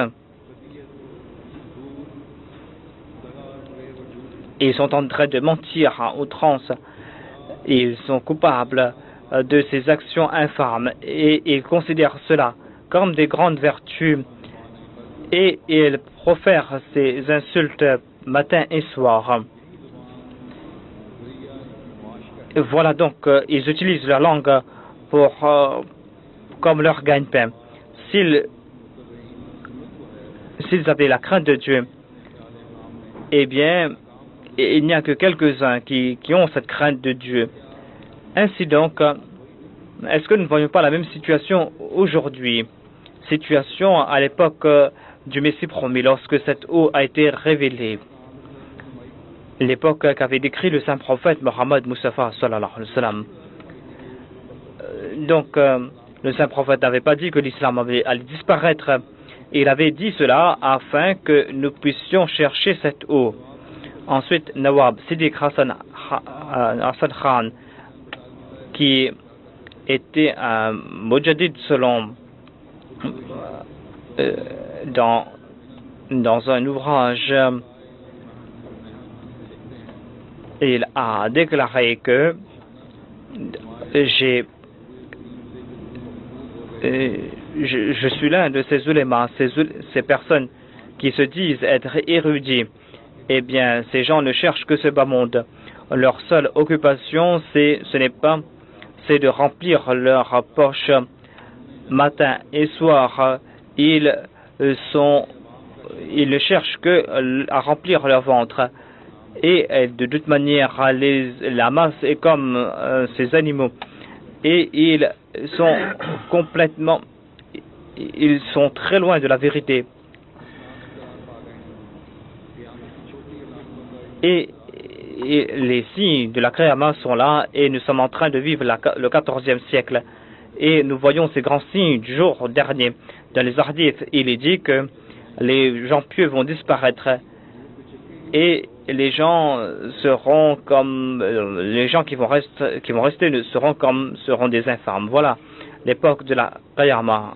Ils sont en train de mentir à outrance. Ils sont coupables de ces actions infâmes et ils considèrent cela comme des grandes vertus et ils profèrent ces insultes matin et soir. Voilà donc, ils utilisent leur langue comme leur gagne-pain. S'ils avaient la crainte de Dieu, eh bien, il n'y a que quelques-uns qui ont cette crainte de Dieu. Ainsi donc, est-ce que nous ne voyons pas la même situation aujourd'hui? Situation à l'époque du Messie promis, lorsque cette eau a été révélée. L'époque qu'avait décrit le saint prophète Mohammed Mustafa sallallahu alayhi wa sallam. Donc, le saint prophète n'avait pas dit que l'islam allait disparaître. Il avait dit cela afin que nous puissions chercher cette eau. Ensuite, Nawab Siddiq Hassan Khan, qui était un mujadid selon dans un ouvrage, il a déclaré que je suis l'un de ces ulémas, ces personnes qui se disent être érudits. Eh bien, ces gens ne cherchent que ce bas monde. Leur seule occupation, c'est de remplir leur poche matin et soir. Ils ne cherchent que à remplir leur ventre. Et de toute manière, la masse est comme ces animaux. Et ils sont très loin de la vérité. Et les signes de la Qiyamah sont là et nous sommes en train de vivre le 14e siècle. Et nous voyons ces grands signes du jour dernier. Dans les hadiths, il est dit que les gens pieux vont disparaître et les gens seront comme les gens qui vont rester seront des infâmes. Voilà l'époque de la Qiyamah.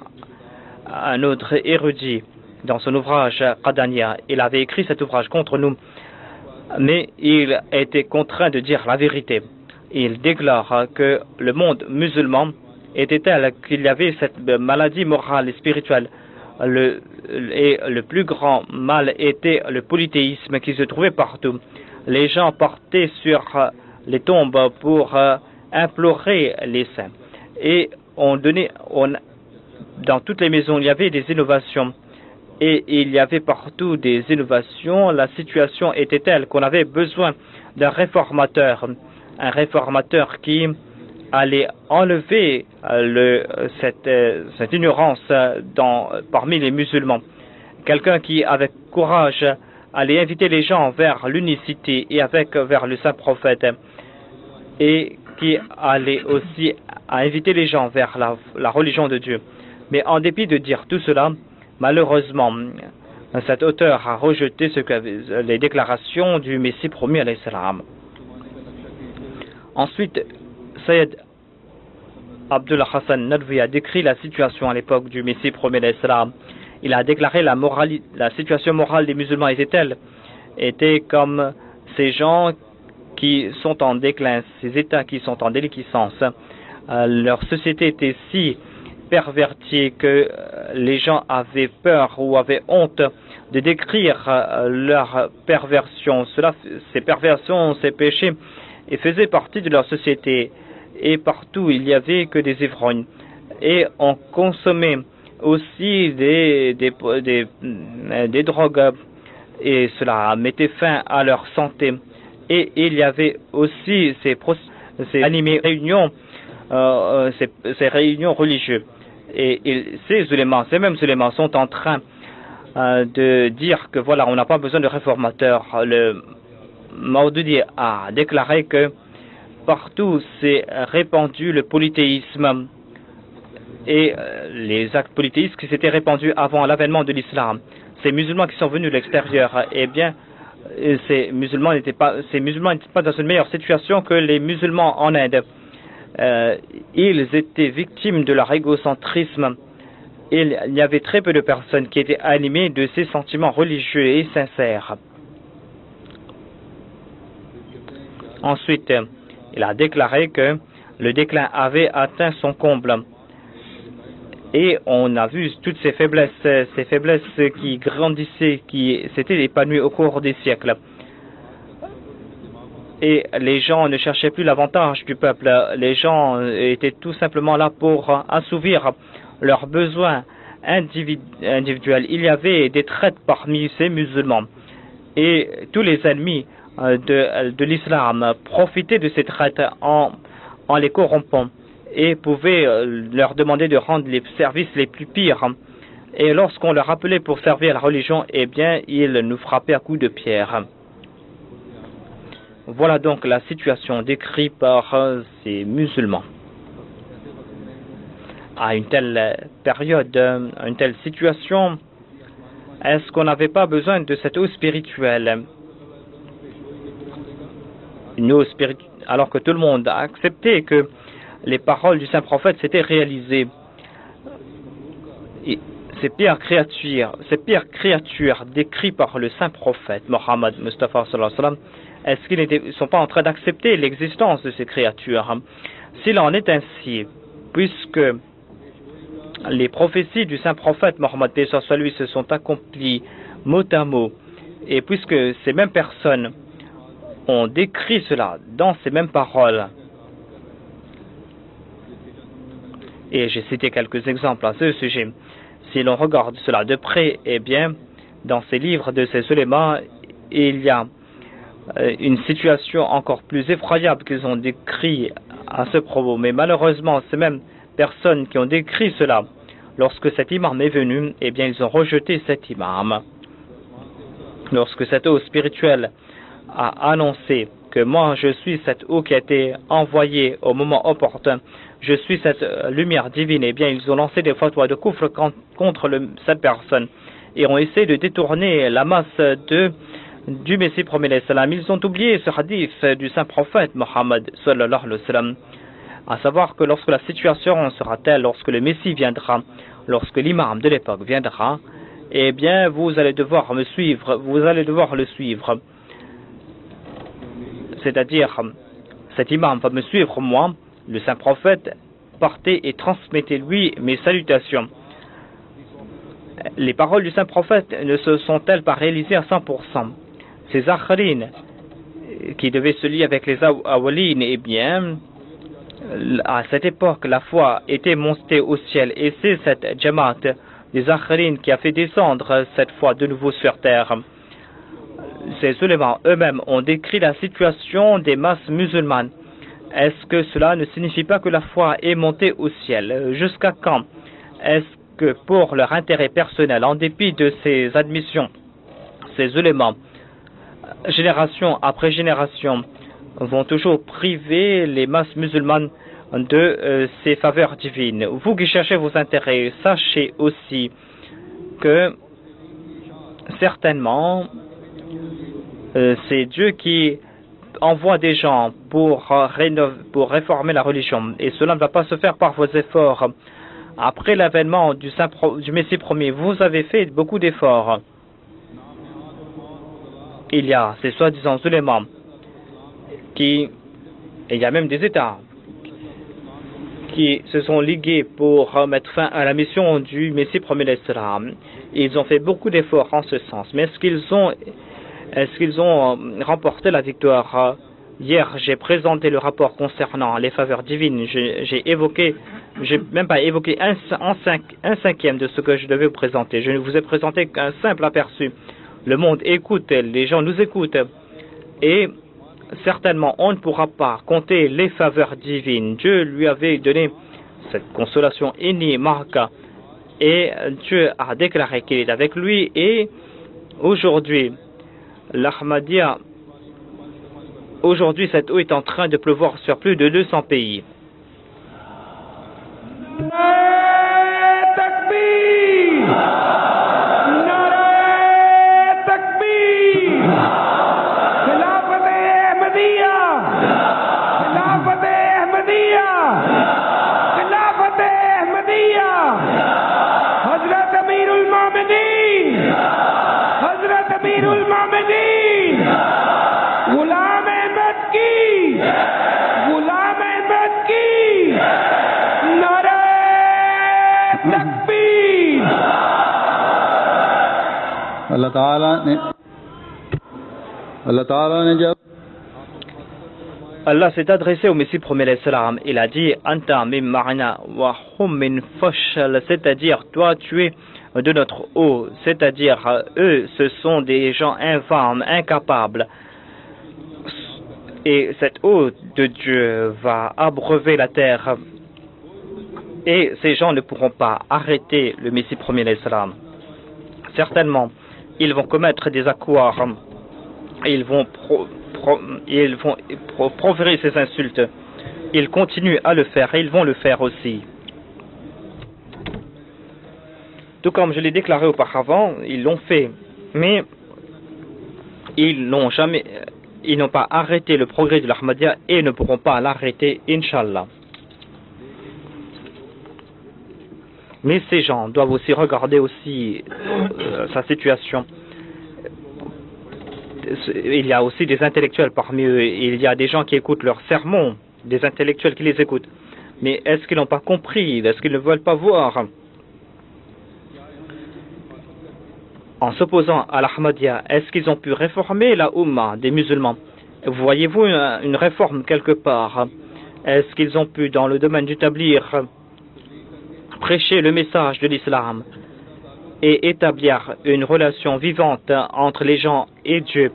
Un autre érudit dans son ouvrage Qadania, il avait écrit cet ouvrage contre nous, mais il a été contraint de dire la vérité. Il déclare que le monde musulman était tel qu'il y avait cette maladie morale et spirituelle. Le plus grand mal était le polythéisme qui se trouvait partout. Les gens partaient sur les tombes pour implorer les saints. Et dans toutes les maisons, il y avait des innovations. Et il y avait partout des innovations. La situation était telle qu'on avait besoin d'un réformateur. Un réformateur qui allait enlever cette ignorance parmi les musulmans. Quelqu'un qui, avec courage, allait inviter les gens vers l'unicité et vers le saint prophète. Et qui allait aussi inviter les gens vers la religion de Dieu. Mais en dépit de dire tout cela, malheureusement, cet auteur a rejeté les déclarations du Messie promis alayhi salam. Ensuite, Sayyid Abdullah Hassan Nadwi a décrit la situation à l'époque du Messie promis alayhi salam. Il a déclaré la situation morale des musulmans était comme ces gens qui sont en déclin, ces États qui sont en déliquescence. Leur société était si pervertie que les gens avaient peur ou avaient honte de décrire leur perversion. Ces perversions, ces péchés, faisaient partie de leur société. Et partout, il n'y avait que des ivrognes. Et on consommait aussi des drogues. Et cela mettait fin à leur santé. Et il y avait aussi ces réunions religieuses. Et ces mêmes ulémas sont en train de dire que voilà, on n'a pas besoin de réformateurs. Le Maududi a déclaré que partout s'est répandu le polythéisme et les actes polythéistes qui s'étaient répandus avant l'avènement de l'islam. Ces musulmans qui sont venus de l'extérieur, eh bien, ces musulmans n'étaient pas dans une meilleure situation que les musulmans en Inde. Ils étaient victimes de leur égocentrisme. Il y avait très peu de personnes qui étaient animées de ces sentiments religieux et sincères. Ensuite, il a déclaré que le déclin avait atteint son comble. Et on a vu toutes ces faiblesses qui grandissaient, qui s'étaient épanouies au cours des siècles. Et les gens ne cherchaient plus l'avantage du peuple. Les gens étaient tout simplement là pour assouvir leurs besoins individuels. Il y avait des traites parmi ces musulmans. Et tous les ennemis de l'islam profitaient de ces traites en les corrompant et pouvaient leur demander de rendre les services les plus pires. Et lorsqu'on leur appelait pour servir la religion, eh bien, ils nous frappaient à coups de pierre. Voilà donc la situation décrite par ces musulmans. À une telle période, à une telle situation, est-ce qu'on n'avait pas besoin de cette eau spirituelle? Une eau spirituelle, alors que tout le monde a accepté que les paroles du saint prophète s'étaient réalisées. Et ces pires créatures décrites par le saint prophète Mohammed Mustafa sallallahu alayhi wa sallam, est-ce qu'ils ne sont pas en train d'accepter l'existence de ces créatures? S'il en est ainsi, puisque les prophéties du saint prophète Mohammed lui se sont accomplies mot à mot, et puisque ces mêmes personnes ont décrit cela dans ces mêmes paroles, et j'ai cité quelques exemples à ce sujet, si l'on regarde cela de près, eh bien, dans ces livres de ces ulémas, il y a une situation encore plus effroyable qu'ils ont décrit à ce propos. Mais malheureusement, ces mêmes personnes qui ont décrit cela, lorsque cet imam est venu, eh bien, ils ont rejeté cet imam. Lorsque cette eau spirituelle a annoncé que moi, je suis cette eau qui a été envoyée au moment opportun, je suis cette lumière divine, eh bien, ils ont lancé des fatwas de kufr contre cette personne et ont essayé de détourner la masse du Messie premier salam. Ils ont oublié ce hadith du saint prophète Mohammed sallallahu alayhi wa sallam, à savoir que lorsque la situation sera telle, lorsque le Messie viendra, lorsque l'imam de l'époque viendra, eh bien, vous allez devoir me suivre, vous allez devoir le suivre. C'est-à-dire, cet imam va me suivre moi, le saint prophète, partez et transmettez-lui mes salutations. Les paroles du saint prophète ne se sont-elles pas réalisées à 100%? Ces akharines qui devaient se lier avec les awalines, eh bien, à cette époque, la foi était montée au ciel et c'est cette jamaat des akharines qui a fait descendre cette foi de nouveau sur terre. Ces ulémas eux-mêmes ont décrit la situation des masses musulmanes. Est-ce que cela ne signifie pas que la foi est montée au ciel? Jusqu'à quand? Est-ce que pour leur intérêt personnel, en dépit de ces admissions, ces ulémas, génération après génération, vont toujours priver les masses musulmanes de ces faveurs divines? Vous qui cherchez vos intérêts, sachez aussi que certainement c'est Dieu qui envoie des gens pour réformer la religion, et cela ne va pas se faire par vos efforts. Après l'avènement du Messie premier, vous avez fait beaucoup d'efforts. Il y a ces soi-disant ulémas et il y a même des États qui se sont ligués pour mettre fin à la mission du Messie premier d'Islam. Ils ont fait beaucoup d'efforts en ce sens. Mais est-ce qu'ils ont remporté la victoire? Hier, j'ai présenté le rapport concernant les faveurs divines. J'ai même pas évoqué un cinquième de ce que je devais vous présenter. Je ne vous ai présenté qu'un simple aperçu. Le monde écoute, les gens nous écoutent. Et certainement, on ne pourra pas compter les faveurs divines. Dieu lui avait donné cette consolation inimarque. Et Dieu a déclaré qu'il est avec lui. Et aujourd'hui, l'Ahmadiyya, aujourd'hui, cette eau est en train de pleuvoir sur plus de 200 pays. गुलाम अहमद की गुलाम अहमद की नारे तकबीर। अल्लाह ताला ने जब Allah s'est adressé au Messie premier salam. Il a dit Anta min ma'ana wa hum min fashal, c'est-à-dire toi tu es de notre eau, c'est-à-dire eux ce sont des gens infâmes, incapables. Et cette eau de Dieu va abreuver la terre et ces gens ne pourront pas arrêter le Messie premier salam. Certainement, ils vont commettre des accouars, ils vont proférer ces insultes. Ils continuent à le faire et ils vont le faire aussi. Tout comme je l'ai déclaré auparavant, ils l'ont fait, mais ils n'ont pas arrêté le progrès de l'Ahmadiyya et ne pourront pas l'arrêter, Inch'Allah. Mais ces gens doivent aussi regarder aussi sa situation. Il y a aussi des intellectuels parmi eux. Il y a des gens qui écoutent leurs sermons, des intellectuels qui les écoutent. Mais est-ce qu'ils n'ont pas compris? Est-ce qu'ils ne veulent pas voir? En s'opposant à l'Ahmadiyya, est-ce qu'ils ont pu réformer la Ummah des musulmans? Voyez-vous une réforme quelque part? Est-ce qu'ils ont pu, dans le domaine du tablir, prêcher le message de l'islam et établir une relation vivante entre les gens et Dieu?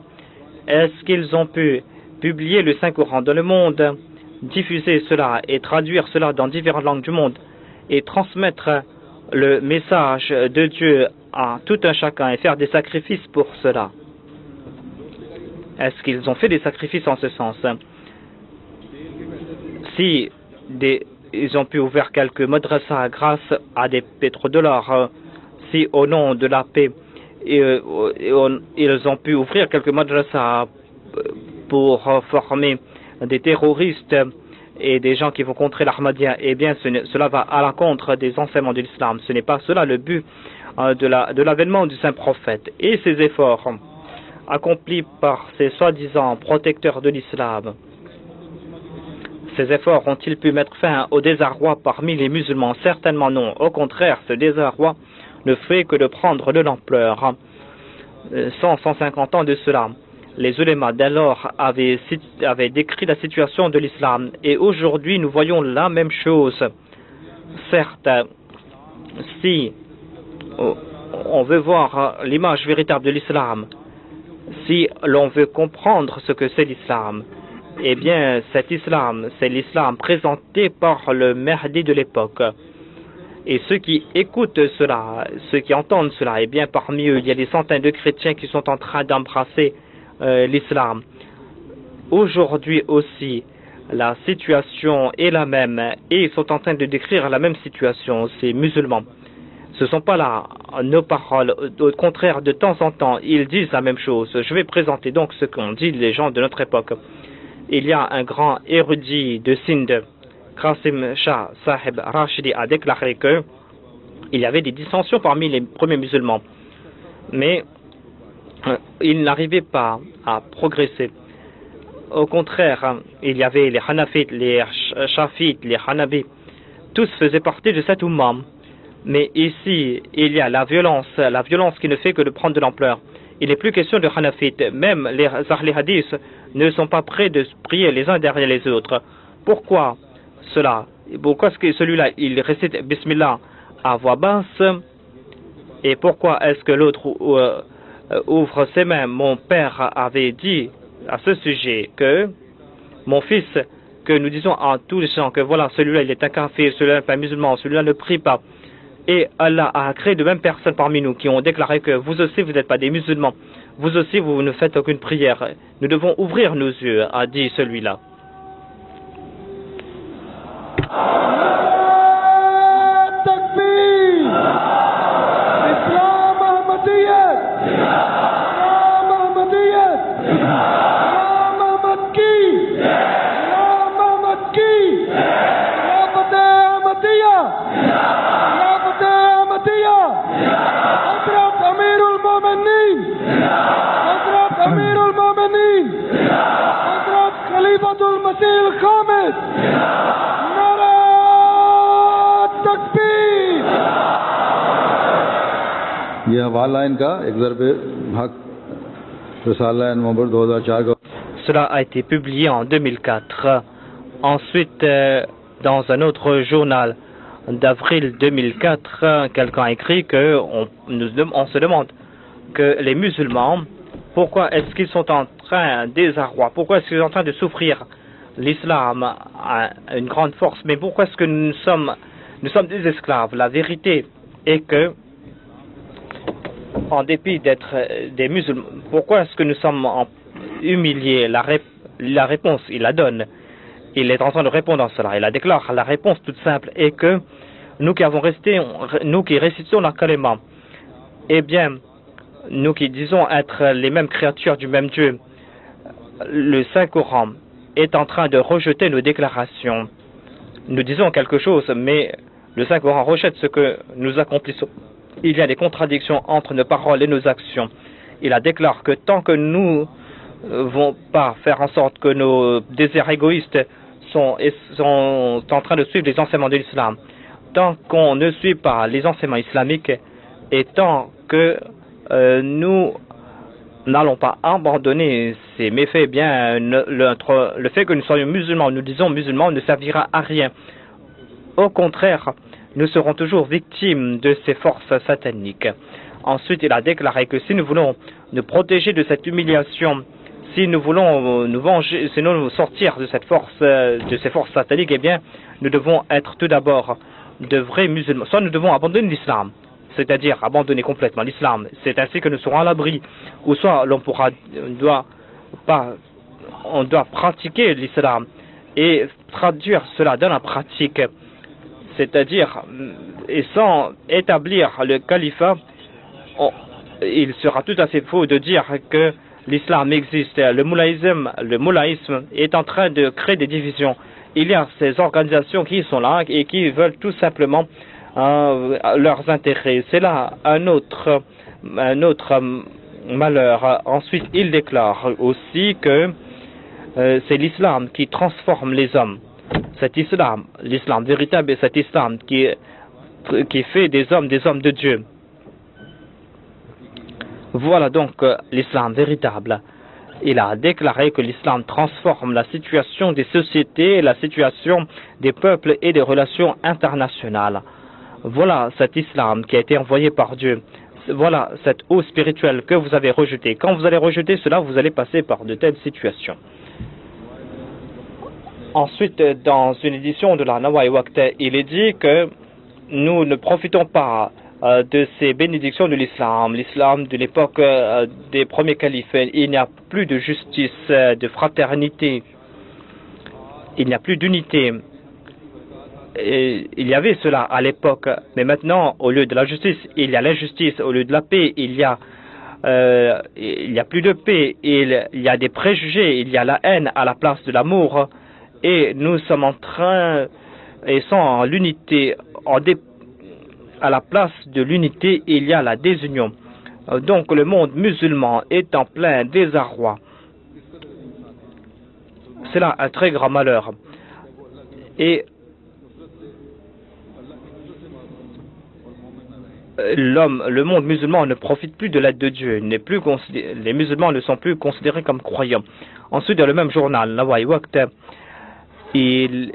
Est-ce qu'ils ont pu publier le Saint-Coran dans le monde, diffuser cela et traduire cela dans différentes langues du monde et transmettre le message de Dieu à tout un chacun et faire des sacrifices pour cela? Est-ce qu'ils ont fait des sacrifices en ce sens? Si ils ont pu ouvrir quelques madrasas grâce à des pétrodollars, si au nom de la paix, ils ont pu ouvrir quelques madrasas pour former des terroristes et des gens qui vont contrer l'Ahmadiyya, eh bien cela va à l'encontre des enseignements de l'islam. Ce n'est pas cela le but de l'avènement du saint prophète. Et ces efforts accomplis par ces soi-disant protecteurs de l'islam, ces efforts ont-ils pu mettre fin au désarroi parmi les musulmans? Certainement non. Au contraire, ce désarroi ne fait que de prendre de l'ampleur. 150 ans de cela, les ulémas d'alors avaient décrit la situation de l'islam. Et aujourd'hui, nous voyons la même chose. Certes, si on veut voir l'image véritable de l'islam, si l'on veut comprendre ce que c'est l'islam, eh bien, cet islam, c'est l'islam présenté par le Mahdi de l'époque. Et ceux qui écoutent cela, ceux qui entendent cela, eh bien, parmi eux, il y a des centaines de chrétiens qui sont en train d'embrasser l'islam. Aujourd'hui aussi, la situation est la même et ils sont en train de décrire la même situation, ces musulmans. Ce ne sont pas là nos paroles, au contraire, de temps en temps, ils disent la même chose. Je vais présenter donc ce qu'ont dit les gens de notre époque. Il y a un grand érudit de Sindh, Qasim Shah Sahib Rashidi, a déclaré que il y avait des dissensions parmi les premiers musulmans, mais ils n'arrivaient pas à progresser. Au contraire, il y avait les Hanafites, les Shafites, les Hanabi, tous faisaient partie de cette Ummah. Mais ici, il y a la violence qui ne fait que de prendre de l'ampleur. Il n'est plus question de Hanafites, même les Ahl Hadith ne sont pas prêts de prier les uns derrière les autres. Pourquoi cela? Pourquoi est-ce que celui-là, il récite Bismillah à voix basse? Et pourquoi est-ce que l'autre ouvre ses mains? Mon père avait dit à ce sujet que, mon fils, que nous disons à tous les gens que voilà, celui-là il est un kafir, celui-là n'est pas musulman, celui-là ne prie pas. Et Allah a créé de mêmes personnes parmi nous qui ont déclaré que vous aussi vous n'êtes pas des musulmans, vous aussi vous ne faites aucune prière. Nous devons ouvrir nos yeux, a dit celui-là. Khalifah Muhammadul Masih al-Khamis. Nara Takbir. ये हवाला इनका एक ज़रब हक रसाला नवंबर 2004 का Cela a été publié en 2004. Ensuite, dans un autre journal d'avril 2004, quelqu'un a écrit qu'on se demande que les musulmans, pourquoi est-ce qu'ils sont en train désarroi, pourquoi est-ce qu'ils sont en train de souffrir. L'islam a une grande force, mais pourquoi est-ce que nous sommes des esclaves? La vérité est que, en dépit d'être des musulmans, pourquoi est-ce que nous sommes humiliés? La réponse, il la donne. Il est en train de répondre à cela. Il la déclare. La réponse toute simple est que nous qui récitons la kalima, eh bien, nous qui disons être les mêmes créatures du même Dieu, le Saint-Coran est en train de rejeter nos déclarations. Nous disons quelque chose, mais le Saint-Coran rejette ce que nous accomplissons. Il y a des contradictions entre nos paroles et nos actions. Il a déclaré que tant que nous ne vont pas faire en sorte que nos désirs égoïstes sont en train de suivre les enseignements de l'islam, tant qu'on ne suit pas les enseignements islamiques et tant que nous n'allons pas abandonner ces méfaits, eh bien, le fait que nous soyons musulmans, nous disons musulmans, ne servira à rien. Au contraire, nous serons toujours victimes de ces forces sataniques. Ensuite, il a déclaré que si nous voulons nous protéger de cette humiliation, si nous voulons nous venger, sinon nous sortir de ces forces sataniques, eh bien, nous devons être tout d'abord de vrais musulmans. Soit nous devons abandonner l'islam, c'est-à-dire abandonner complètement l'islam. C'est ainsi que nous serons à l'abri. Ou soit on doit pratiquer l'islam et traduire cela dans la pratique, c'est-à-dire, et sans établir le califat, il sera tout à fait faux de dire que l'islam existe. Le moulaïsme est en train de créer des divisions. Il y a ces organisations qui sont là et qui veulent tout simplement leurs intérêts. C'est là un autre malheur. Ensuite, il déclare aussi que c'est l'islam qui transforme les hommes. Cet islam, l'islam véritable, est cet islam qui fait des hommes de Dieu. Voilà donc l'islam véritable. Il a déclaré que l'islam transforme la situation des sociétés, la situation des peuples et des relations internationales. Voilà cet islam qui a été envoyé par Dieu. Voilà cette eau spirituelle que vous avez rejetée. Quand vous allez rejeter cela, vous allez passer par de telles situations. Ensuite, dans une édition de la Nawai Waqt, il est dit que nous ne profitons pas de ces bénédictions de l'islam, l'islam de l'époque des premiers califes. Il n'y a plus de justice, de fraternité, il n'y a plus d'unité. Il y avait cela à l'époque, mais maintenant, au lieu de la justice, il y a l'injustice. Au lieu de la paix, il y a plus de paix. Il y a des préjugés, il y a la haine à la place de l'amour. Et nous sommes en train, et sans l'unité, à la place de l'unité, il y a la désunion. Donc le monde musulman est en plein désarroi. C'est là un très grand malheur. Et le monde musulman ne profite plus de l'aide de Dieu. Les musulmans ne sont plus considérés comme croyants. Ensuite, dans le même journal, Nawai Waqt, il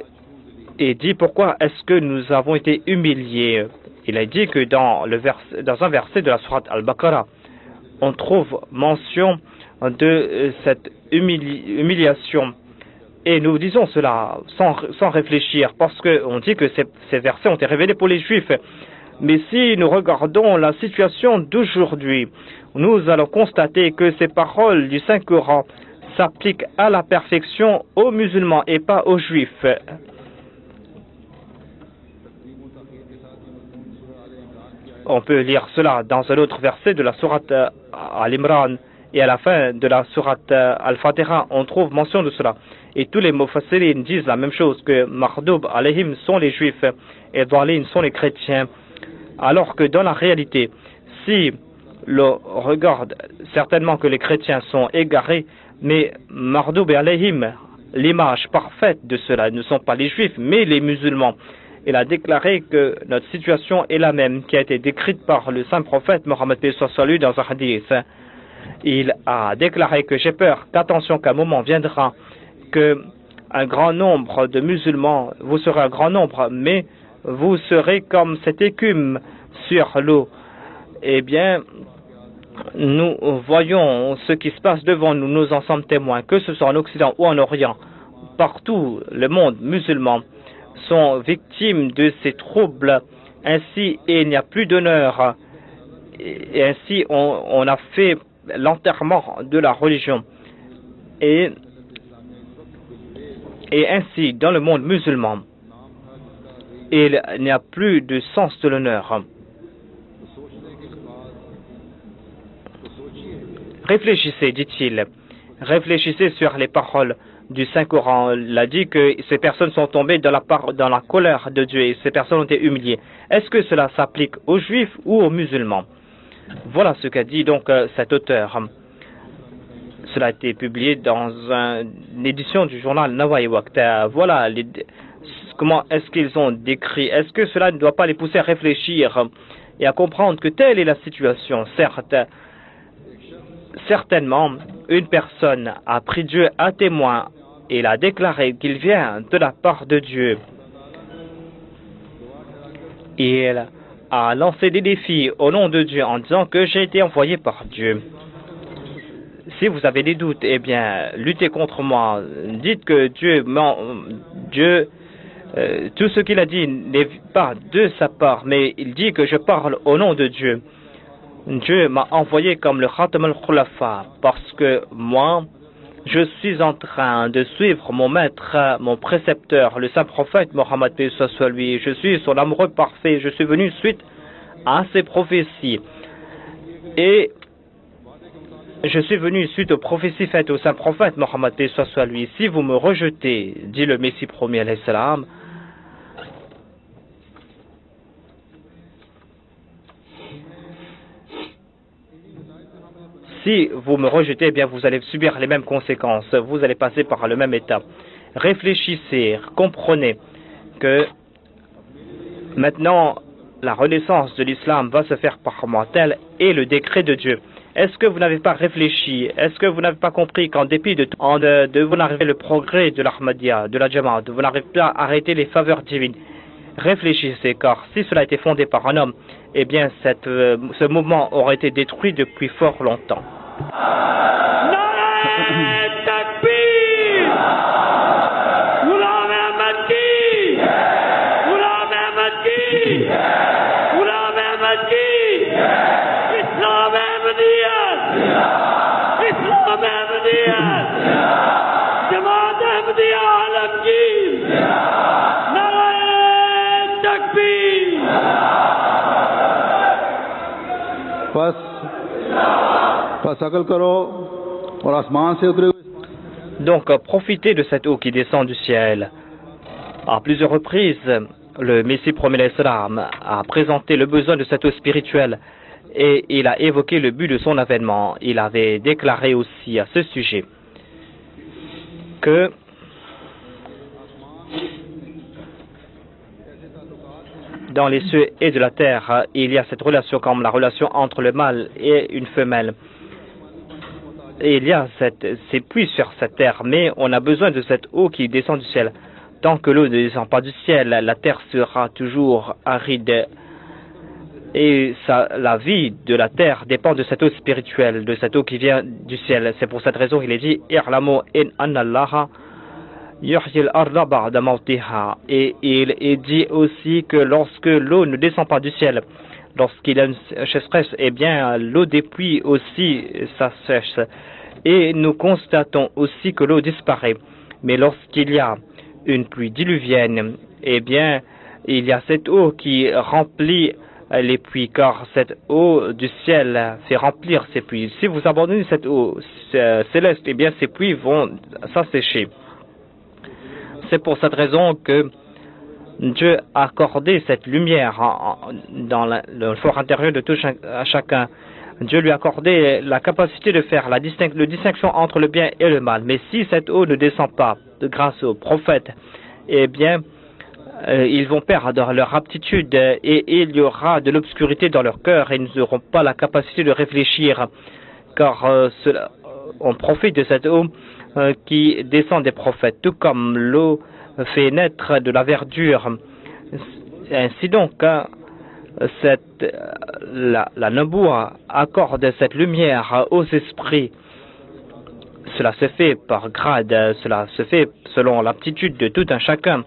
dit pourquoi est-ce que nous avons été humiliés. Il a dit que dans un verset de la sourate Al-Baqarah, on trouve mention de cette humiliation. Et nous disons cela sans réfléchir, parce qu'on dit que ces versets ont été révélés pour les Juifs. Mais si nous regardons la situation d'aujourd'hui, nous allons constater que ces paroles du Saint-Coran s'appliquent à la perfection aux musulmans et pas aux Juifs. On peut lire cela dans un autre verset de la sourate Al-Imran, et à la fin de la sourate Al-Fatiha, on trouve mention de cela. Et tous les mufassirin disent la même chose, que Maghdoub alayhim sont les Juifs et Dhalin sont les chrétiens. Alors que dans la réalité, si l'on regarde certainement que les chrétiens sont égarés, mais Maghdoub alayhim l'image parfaite de cela ne sont pas les Juifs, mais les musulmans. Il a déclaré que notre situation est la même qui a été décrite par le saint prophète Mohammed soit lui dans un hadith. Il a déclaré que j'ai peur qu'attention qu'un moment viendra que un grand nombre de musulmans, vous serez un grand nombre, mais vous serez comme cette écume sur l'eau. Eh bien, nous voyons ce qui se passe devant nous, nous en sommes témoins, que ce soit en Occident ou en Orient, partout le monde musulman sont victimes de ces troubles. Ainsi, il n'y a plus d'honneur. Et ainsi, on a fait l'enterrement de la religion. Et ainsi, dans le monde musulman, il n'y a plus de sens de l'honneur. Réfléchissez, dit-il, réfléchissez sur les paroles du Saint-Coran. Il a dit que ces personnes sont tombées dans la colère de Dieu et ces personnes ont été humiliées. Est-ce que cela s'applique aux Juifs ou aux musulmans? Voilà ce qu'a dit donc cet auteur. Cela a été publié dans une édition du journal Nawawi Waqta. Voilà comment est-ce qu'ils ont décrit. Est-ce que cela ne doit pas les pousser à réfléchir et à comprendre que telle est la situation? Certes, certainement, une personne a pris Dieu à témoin et il a déclaré qu'il vient de la part de Dieu. Il a lancé des défis au nom de Dieu en disant que j'ai été envoyé par Dieu. Si vous avez des doutes, eh bien, luttez contre moi. Dites que Dieu tout ce qu'il a dit n'est pas de sa part, mais il dit que je parle au nom de Dieu. Dieu m'a envoyé comme le Khatam al-Khulafa parce que moi, je suis en train de suivre mon maître, mon précepteur, le saint prophète Mohammed soit lui. Je suis son amoureux parfait. Je suis venu suite à ses prophéties. Et je suis venu suite aux prophéties faites au saint prophète Mohammed soit lui. Si vous me rejetez, dit le Messie premier alayhi salam, si vous me rejetez, eh bien vous allez subir les mêmes conséquences, vous allez passer par le même état. Réfléchissez, comprenez que maintenant la renaissance de l'islam va se faire par moi, tel est le décret de Dieu. Est-ce que vous n'avez pas réfléchi? Est-ce que vous n'avez pas compris qu'en dépit de vous n'arrivez le progrès de l'Ahmadiyya, de la Jamaat, vous n'arrivez pas à arrêter les faveurs divines? Réfléchissez, car si cela a été fondé par un homme, eh bien ce mouvement aurait été détruit depuis fort longtemps. Donc, profitez de cette eau qui descend du ciel. À plusieurs reprises, le Messie premier l'Islam a présenté le besoin de cette eau spirituelle et il a évoqué le but de son avènement. Il avait déclaré aussi à ce sujet que dans les cieux et de la terre, il y a cette relation comme la relation entre le mâle et une femelle. Et il y a ces puits sur cette terre, mais on a besoin de cette eau qui descend du ciel. Tant que l'eau ne descend pas du ciel, la terre sera toujours aride. Et la vie de la terre dépend de cette eau spirituelle, de cette eau qui vient du ciel. C'est pour cette raison qu'il est dit « I'lamu in anna Allaha yuhyil arda ba'da mawtiha » Et il est dit aussi que lorsque l'eau ne descend pas du ciel, lorsqu'il y a une sécheresse, eh bien l'eau des puits aussi s'assèche. Et nous constatons aussi que l'eau disparaît. Mais lorsqu'il y a une pluie diluvienne, eh bien il y a cette eau qui remplit les puits, car cette eau du ciel fait remplir ces puits. Si vous abandonnez cette eau céleste, eh bien ces puits vont s'assécher. C'est pour cette raison que Dieu a accordé cette lumière dans le fort intérieur de tout chacun. Dieu lui a accordé la capacité de faire la distinction entre le bien et le mal. Mais si cette eau ne descend pas grâce aux prophètes, eh bien, ils vont perdre leur aptitude et il y aura de l'obscurité dans leur cœur et ils n'auront pas la capacité de réfléchir, car on profite de cette eau qui descend des prophètes, tout comme l'eau fait naître de la verdure. Ainsi donc, la Naboua accorde cette lumière aux esprits. Cela se fait par grade, cela se fait selon l'aptitude de tout un chacun,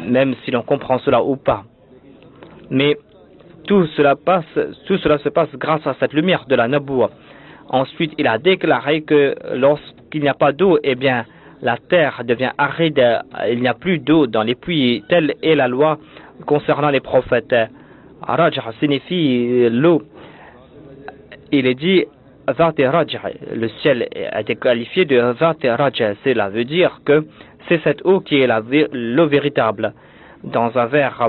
même si l'on comprend cela ou pas. Mais tout cela se passe grâce à cette lumière de la Naboua. Ensuite, il a déclaré que lorsqu'il n'y a pas d'eau, eh bien, la terre devient aride, il n'y a plus d'eau dans les puits. Telle est la loi concernant les prophètes. Raj signifie l'eau. Il est dit Vat Raj. Le ciel a été qualifié de Vat Raj. Cela veut dire que c'est cette eau qui est l'eau véritable. Dans un vers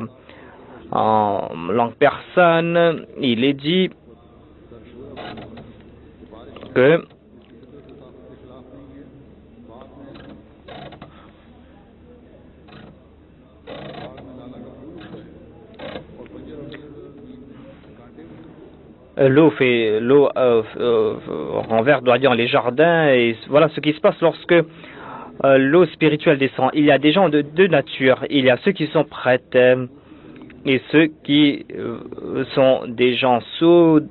en langue persane, il est dit que l'eau renverse dans les jardins, et voilà ce qui se passe lorsque l'eau spirituelle descend. Il y a des gens de deux natures. Il y a ceux qui sont prêtes et ceux qui sont des gens sourds.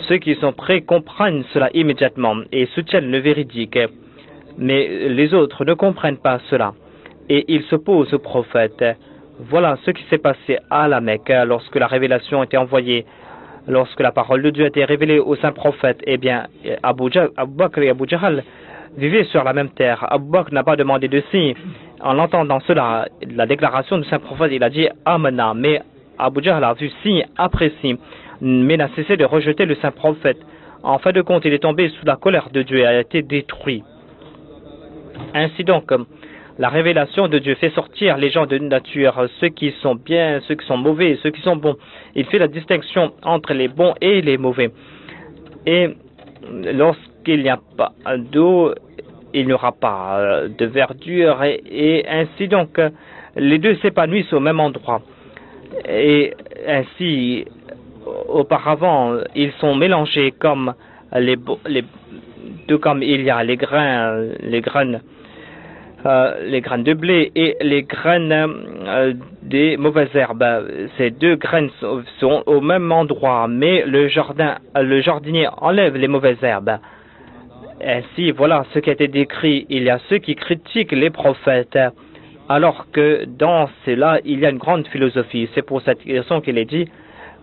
Ceux qui sont prêts comprennent cela immédiatement et soutiennent le véridique. Mais les autres ne comprennent pas cela et ils s'opposent au prophète. Voilà ce qui s'est passé à la Mecque lorsque la révélation était envoyée. Lorsque la parole de Dieu a été révélée au saint prophète, eh bien, Abu Bakr et Abu Jahal vivaient sur la même terre. Abu Bakr n'a pas demandé de signe. En entendant cela, la déclaration du saint prophète, il a dit Amana. Mais Abu Jahal a vu signe après signe, mais n'a cessé de rejeter le saint prophète. En fin de compte, il est tombé sous la colère de Dieu et a été détruit. Ainsi donc, la révélation de Dieu fait sortir les gens de nature, ceux qui sont bien, ceux qui sont mauvais, ceux qui sont bons. Il fait la distinction entre les bons et les mauvais. Et lorsqu'il n'y a pas d'eau, il n'y aura pas de verdure. Et ainsi donc, les deux s'épanouissent au même endroit. Et ainsi, auparavant, ils sont mélangés comme tout comme il y a les graines de blé et les graines des mauvaises herbes. Ces deux graines sont au même endroit, mais le jardinier enlève les mauvaises herbes. Ainsi, voilà ce qui a été décrit. Il y a ceux qui critiquent les prophètes, alors que dans cela, il y a une grande philosophie. C'est pour cette raison qu'il est dit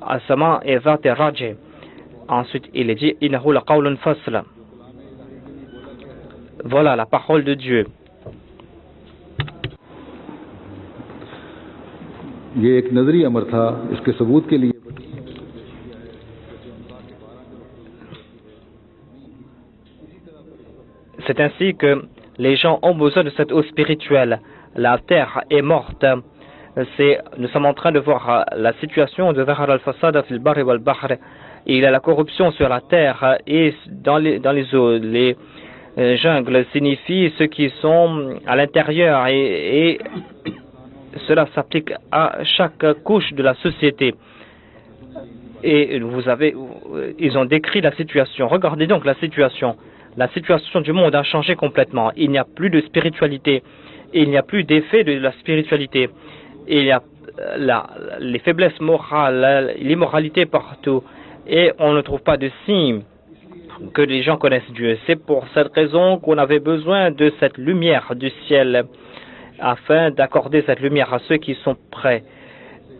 Asama et Vat Raj. Ensuite, il est dit Innahu la qawlun fasl. Voilà la parole de Dieu. ये एक नजरी अमर था इसके सबूत के लिए C'est ainsi que les gens ont besoin de cette eau spirituelle. La terre est morte. Nous sommes en train de voir la situation de Zahar al-Fasad fil Barri wal Bahr. Il y a la corruption sur la terre et dans les eaux. Les jungles signifient ceux qui sont à l'intérieur et cela s'applique à chaque couche de la société. Et ils ont décrit la situation. Regardez donc la situation. La situation du monde a changé complètement. Il n'y a plus de spiritualité. Il n'y a plus d'effet de la spiritualité. Il y a les faiblesses morales, l'immoralité partout. Et on ne trouve pas de signe que les gens connaissent Dieu. C'est pour cette raison qu'on avait besoin de cette lumière du ciel, afin d'accorder cette lumière à ceux qui sont prêts.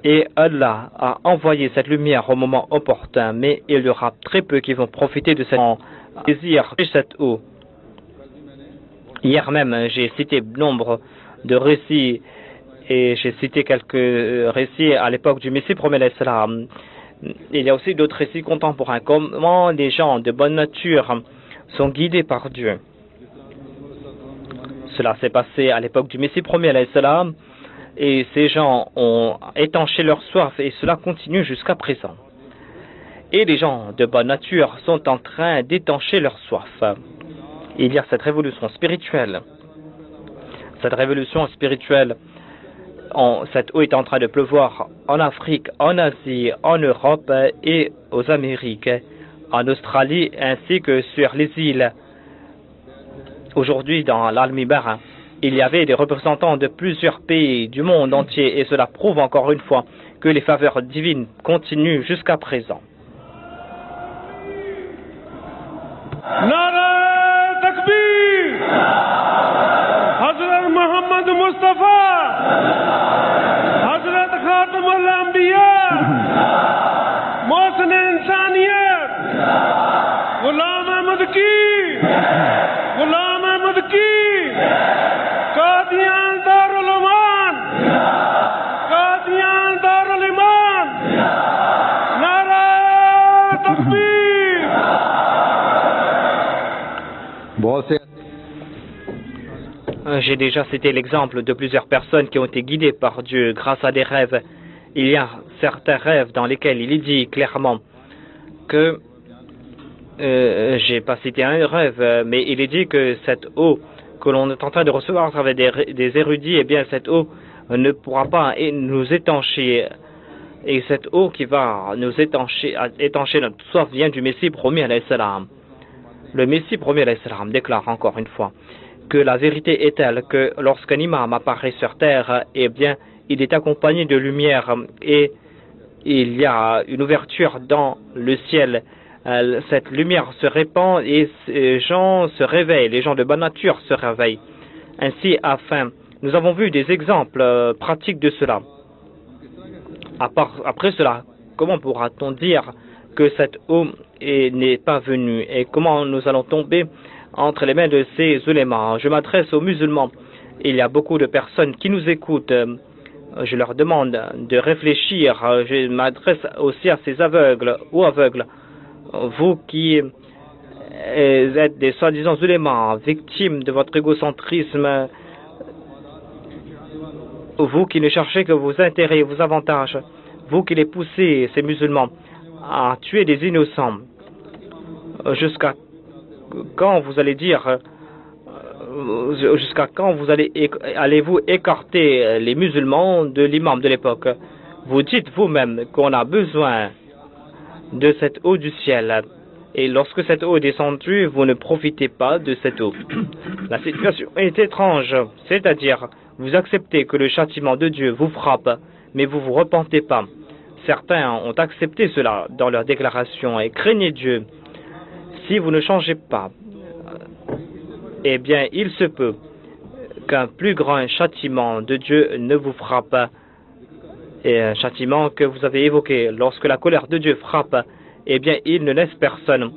Et Allah a envoyé cette lumière au moment opportun, mais il y aura très peu qui vont profiter de cette eau. Hier même, j'ai cité nombre de récits, et j'ai cité quelques récits à l'époque du Messie premier l'Islam. Il y a aussi d'autres récits contemporains, comment les gens de bonne nature sont guidés par Dieu. Cela s'est passé à l'époque du Messie premier l'Islam, et ces gens ont étanché leur soif, et cela continue jusqu'à présent. et les gens de bonne nature sont en train d'étancher leur soif. Il y a cette révolution spirituelle. Cette révolution spirituelle, cette eau est en train de pleuvoir en Afrique, en Asie, en Europe et aux Amériques, en Australie ainsi que sur les îles. Aujourd'hui, dans l'Almibara, il y avait des représentants de plusieurs pays du monde entier et cela prouve encore une fois que les faveurs divines continuent jusqu'à présent. Nara Takbir! Hazrat Muhammad Mustafa! Hazrat Khatam al-Anbiya! Mohsen Insaniyat! Ghulam Ahmad Ki! Ghulam Ahmad Ki! Qadian Darul Aman! Qadian Darul Iman! Nara Takbir! J'ai déjà cité l'exemple de plusieurs personnes qui ont été guidées par Dieu grâce à des rêves. Il y a certains rêves dans lesquels il est dit clairement que, j'ai pas cité un rêve, mais il est dit que cette eau que l'on est en train de recevoir à travers des érudits, eh bien cette eau ne pourra pas nous étancher. Et cette eau qui va nous étancher notre soif vient du Messie promis alayhi salam. Le Messie promis alayhi salam déclare encore une fois que la vérité est telle que lorsqu'un imam apparaît sur terre, eh bien, il est accompagné de lumière et il y a une ouverture dans le ciel. Cette lumière se répand et les gens se réveillent, les gens de bonne nature se réveillent. Ainsi, nous avons vu des exemples pratiques de cela. Après cela, comment pourra-t-on dire que cette eau n'est pas venue et comment nous allons tomber entre les mains de ces ulémas? Je m'adresse aux musulmans. Il y a beaucoup de personnes qui nous écoutent. Je leur demande de réfléchir. Je m'adresse aussi à ces aveugles ou aveugles. Vous qui êtes des soi-disant ulémas, victimes de votre égocentrisme, vous qui ne cherchez que vos intérêts et vos avantages, vous qui les poussez, ces musulmans, à tuer des innocents, jusqu'à quand vous allez dire, jusqu'à quand allez-vous écarter les musulmans de l'imam de l'époque? Vous dites vous-même qu'on a besoin de cette eau du ciel. Et lorsque cette eau est descendue, vous ne profitez pas de cette eau. La situation est étrange, c'est-à-dire, vous acceptez que le châtiment de Dieu vous frappe, mais vous vous repentez pas. Certains ont accepté cela dans leur déclaration et craignez Dieu. Si vous ne changez pas, eh bien, il se peut qu'un plus grand châtiment de Dieu ne vous frappe. Et un châtiment que vous avez évoqué, lorsque la colère de Dieu frappe, eh bien, il ne laisse personne.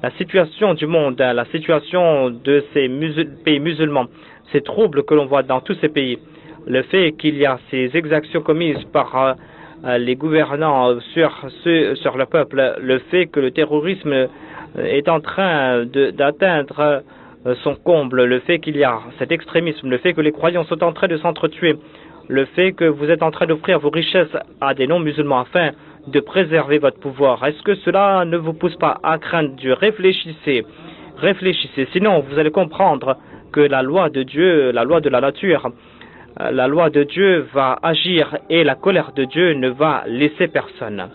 La situation du monde, la situation de ces pays musulmans, ces troubles que l'on voit dans tous ces pays, le fait qu'il y a ces exactions commises par les gouvernants sur le peuple, le fait que le terrorisme est en train d'atteindre son comble, le fait qu'il y a cet extrémisme, le fait que les croyants sont en train de s'entretuer, le fait que vous êtes en train d'offrir vos richesses à des non-musulmans afin de préserver votre pouvoir. Est-ce que cela ne vous pousse pas à craindre Dieu? Réfléchissez, sinon vous allez comprendre que la loi de Dieu, la loi de la nature, la loi de Dieu va agir et la colère de Dieu ne va laisser personne.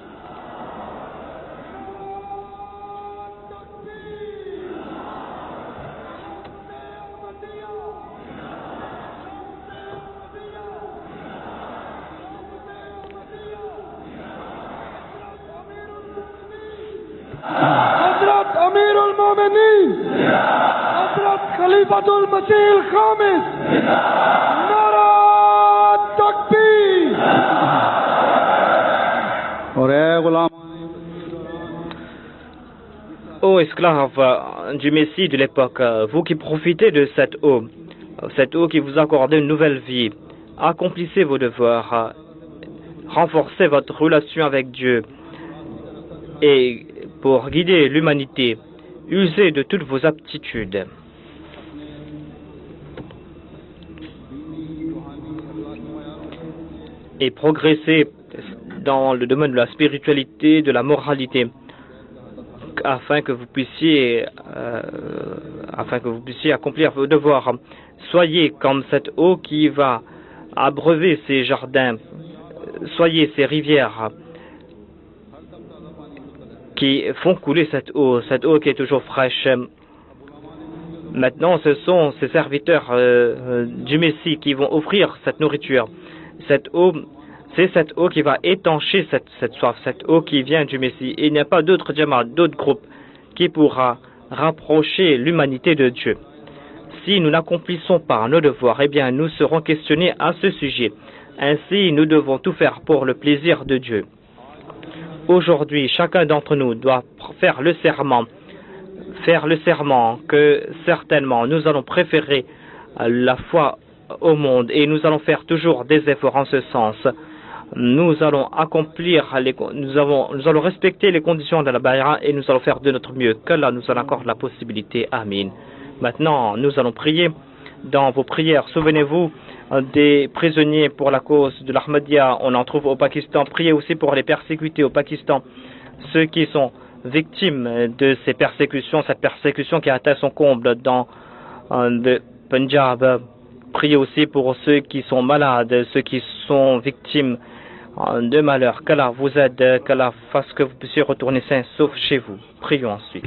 Hazrat Amir al-Mu'minin, Hazrat Khalifatul Masih al-Khamis, Nara Takbir. Ô esclaves du Messie de l'époque, vous qui profitez de cette eau qui vous accorde une nouvelle vie, accomplissez vos devoirs, renforcez votre relation avec Dieu et pour guider l'humanité, usez de toutes vos aptitudes. Et progressez dans le domaine de la spiritualité, de la moralité. afin que vous puissiez accomplir vos devoirs. Soyez comme cette eau qui va abreuver ces jardins. Soyez ces rivières qui font couler cette eau qui est toujours fraîche. Maintenant, ce sont ces serviteurs du Messie qui vont offrir cette nourriture. Cette eau, c'est cette eau qui va étancher cette soif, cette eau qui vient du Messie. Il n'y a pas d'autre jamaat, d'autre groupe qui pourra rapprocher l'humanité de Dieu. Si nous n'accomplissons pas nos devoirs, eh bien, nous serons questionnés à ce sujet. Ainsi, nous devons tout faire pour le plaisir de Dieu. Aujourd'hui, chacun d'entre nous doit faire le serment que certainement nous allons préférer la foi au monde et nous allons faire toujours des efforts en ce sens. Nous allons nous allons respecter les conditions de la bay'a et nous allons faire de notre mieux. Qu'Allah nous en accorde la possibilité. Amin. Maintenant, nous allons prier. Dans vos prières, souvenez-vous des prisonniers pour la cause de l'Ahmadiyya. On en trouve au Pakistan. Priez aussi pour les persécutés au Pakistan. Ceux qui sont victimes de ces persécutions, cette persécution qui a atteint son comble dans le Punjab. Priez aussi pour ceux qui sont malades, ceux qui sont victimes de malheur. Qu'Allah vous aide, qu'Allah fasse que vous puissiez retourner sains sauf chez vous. Prions ensuite.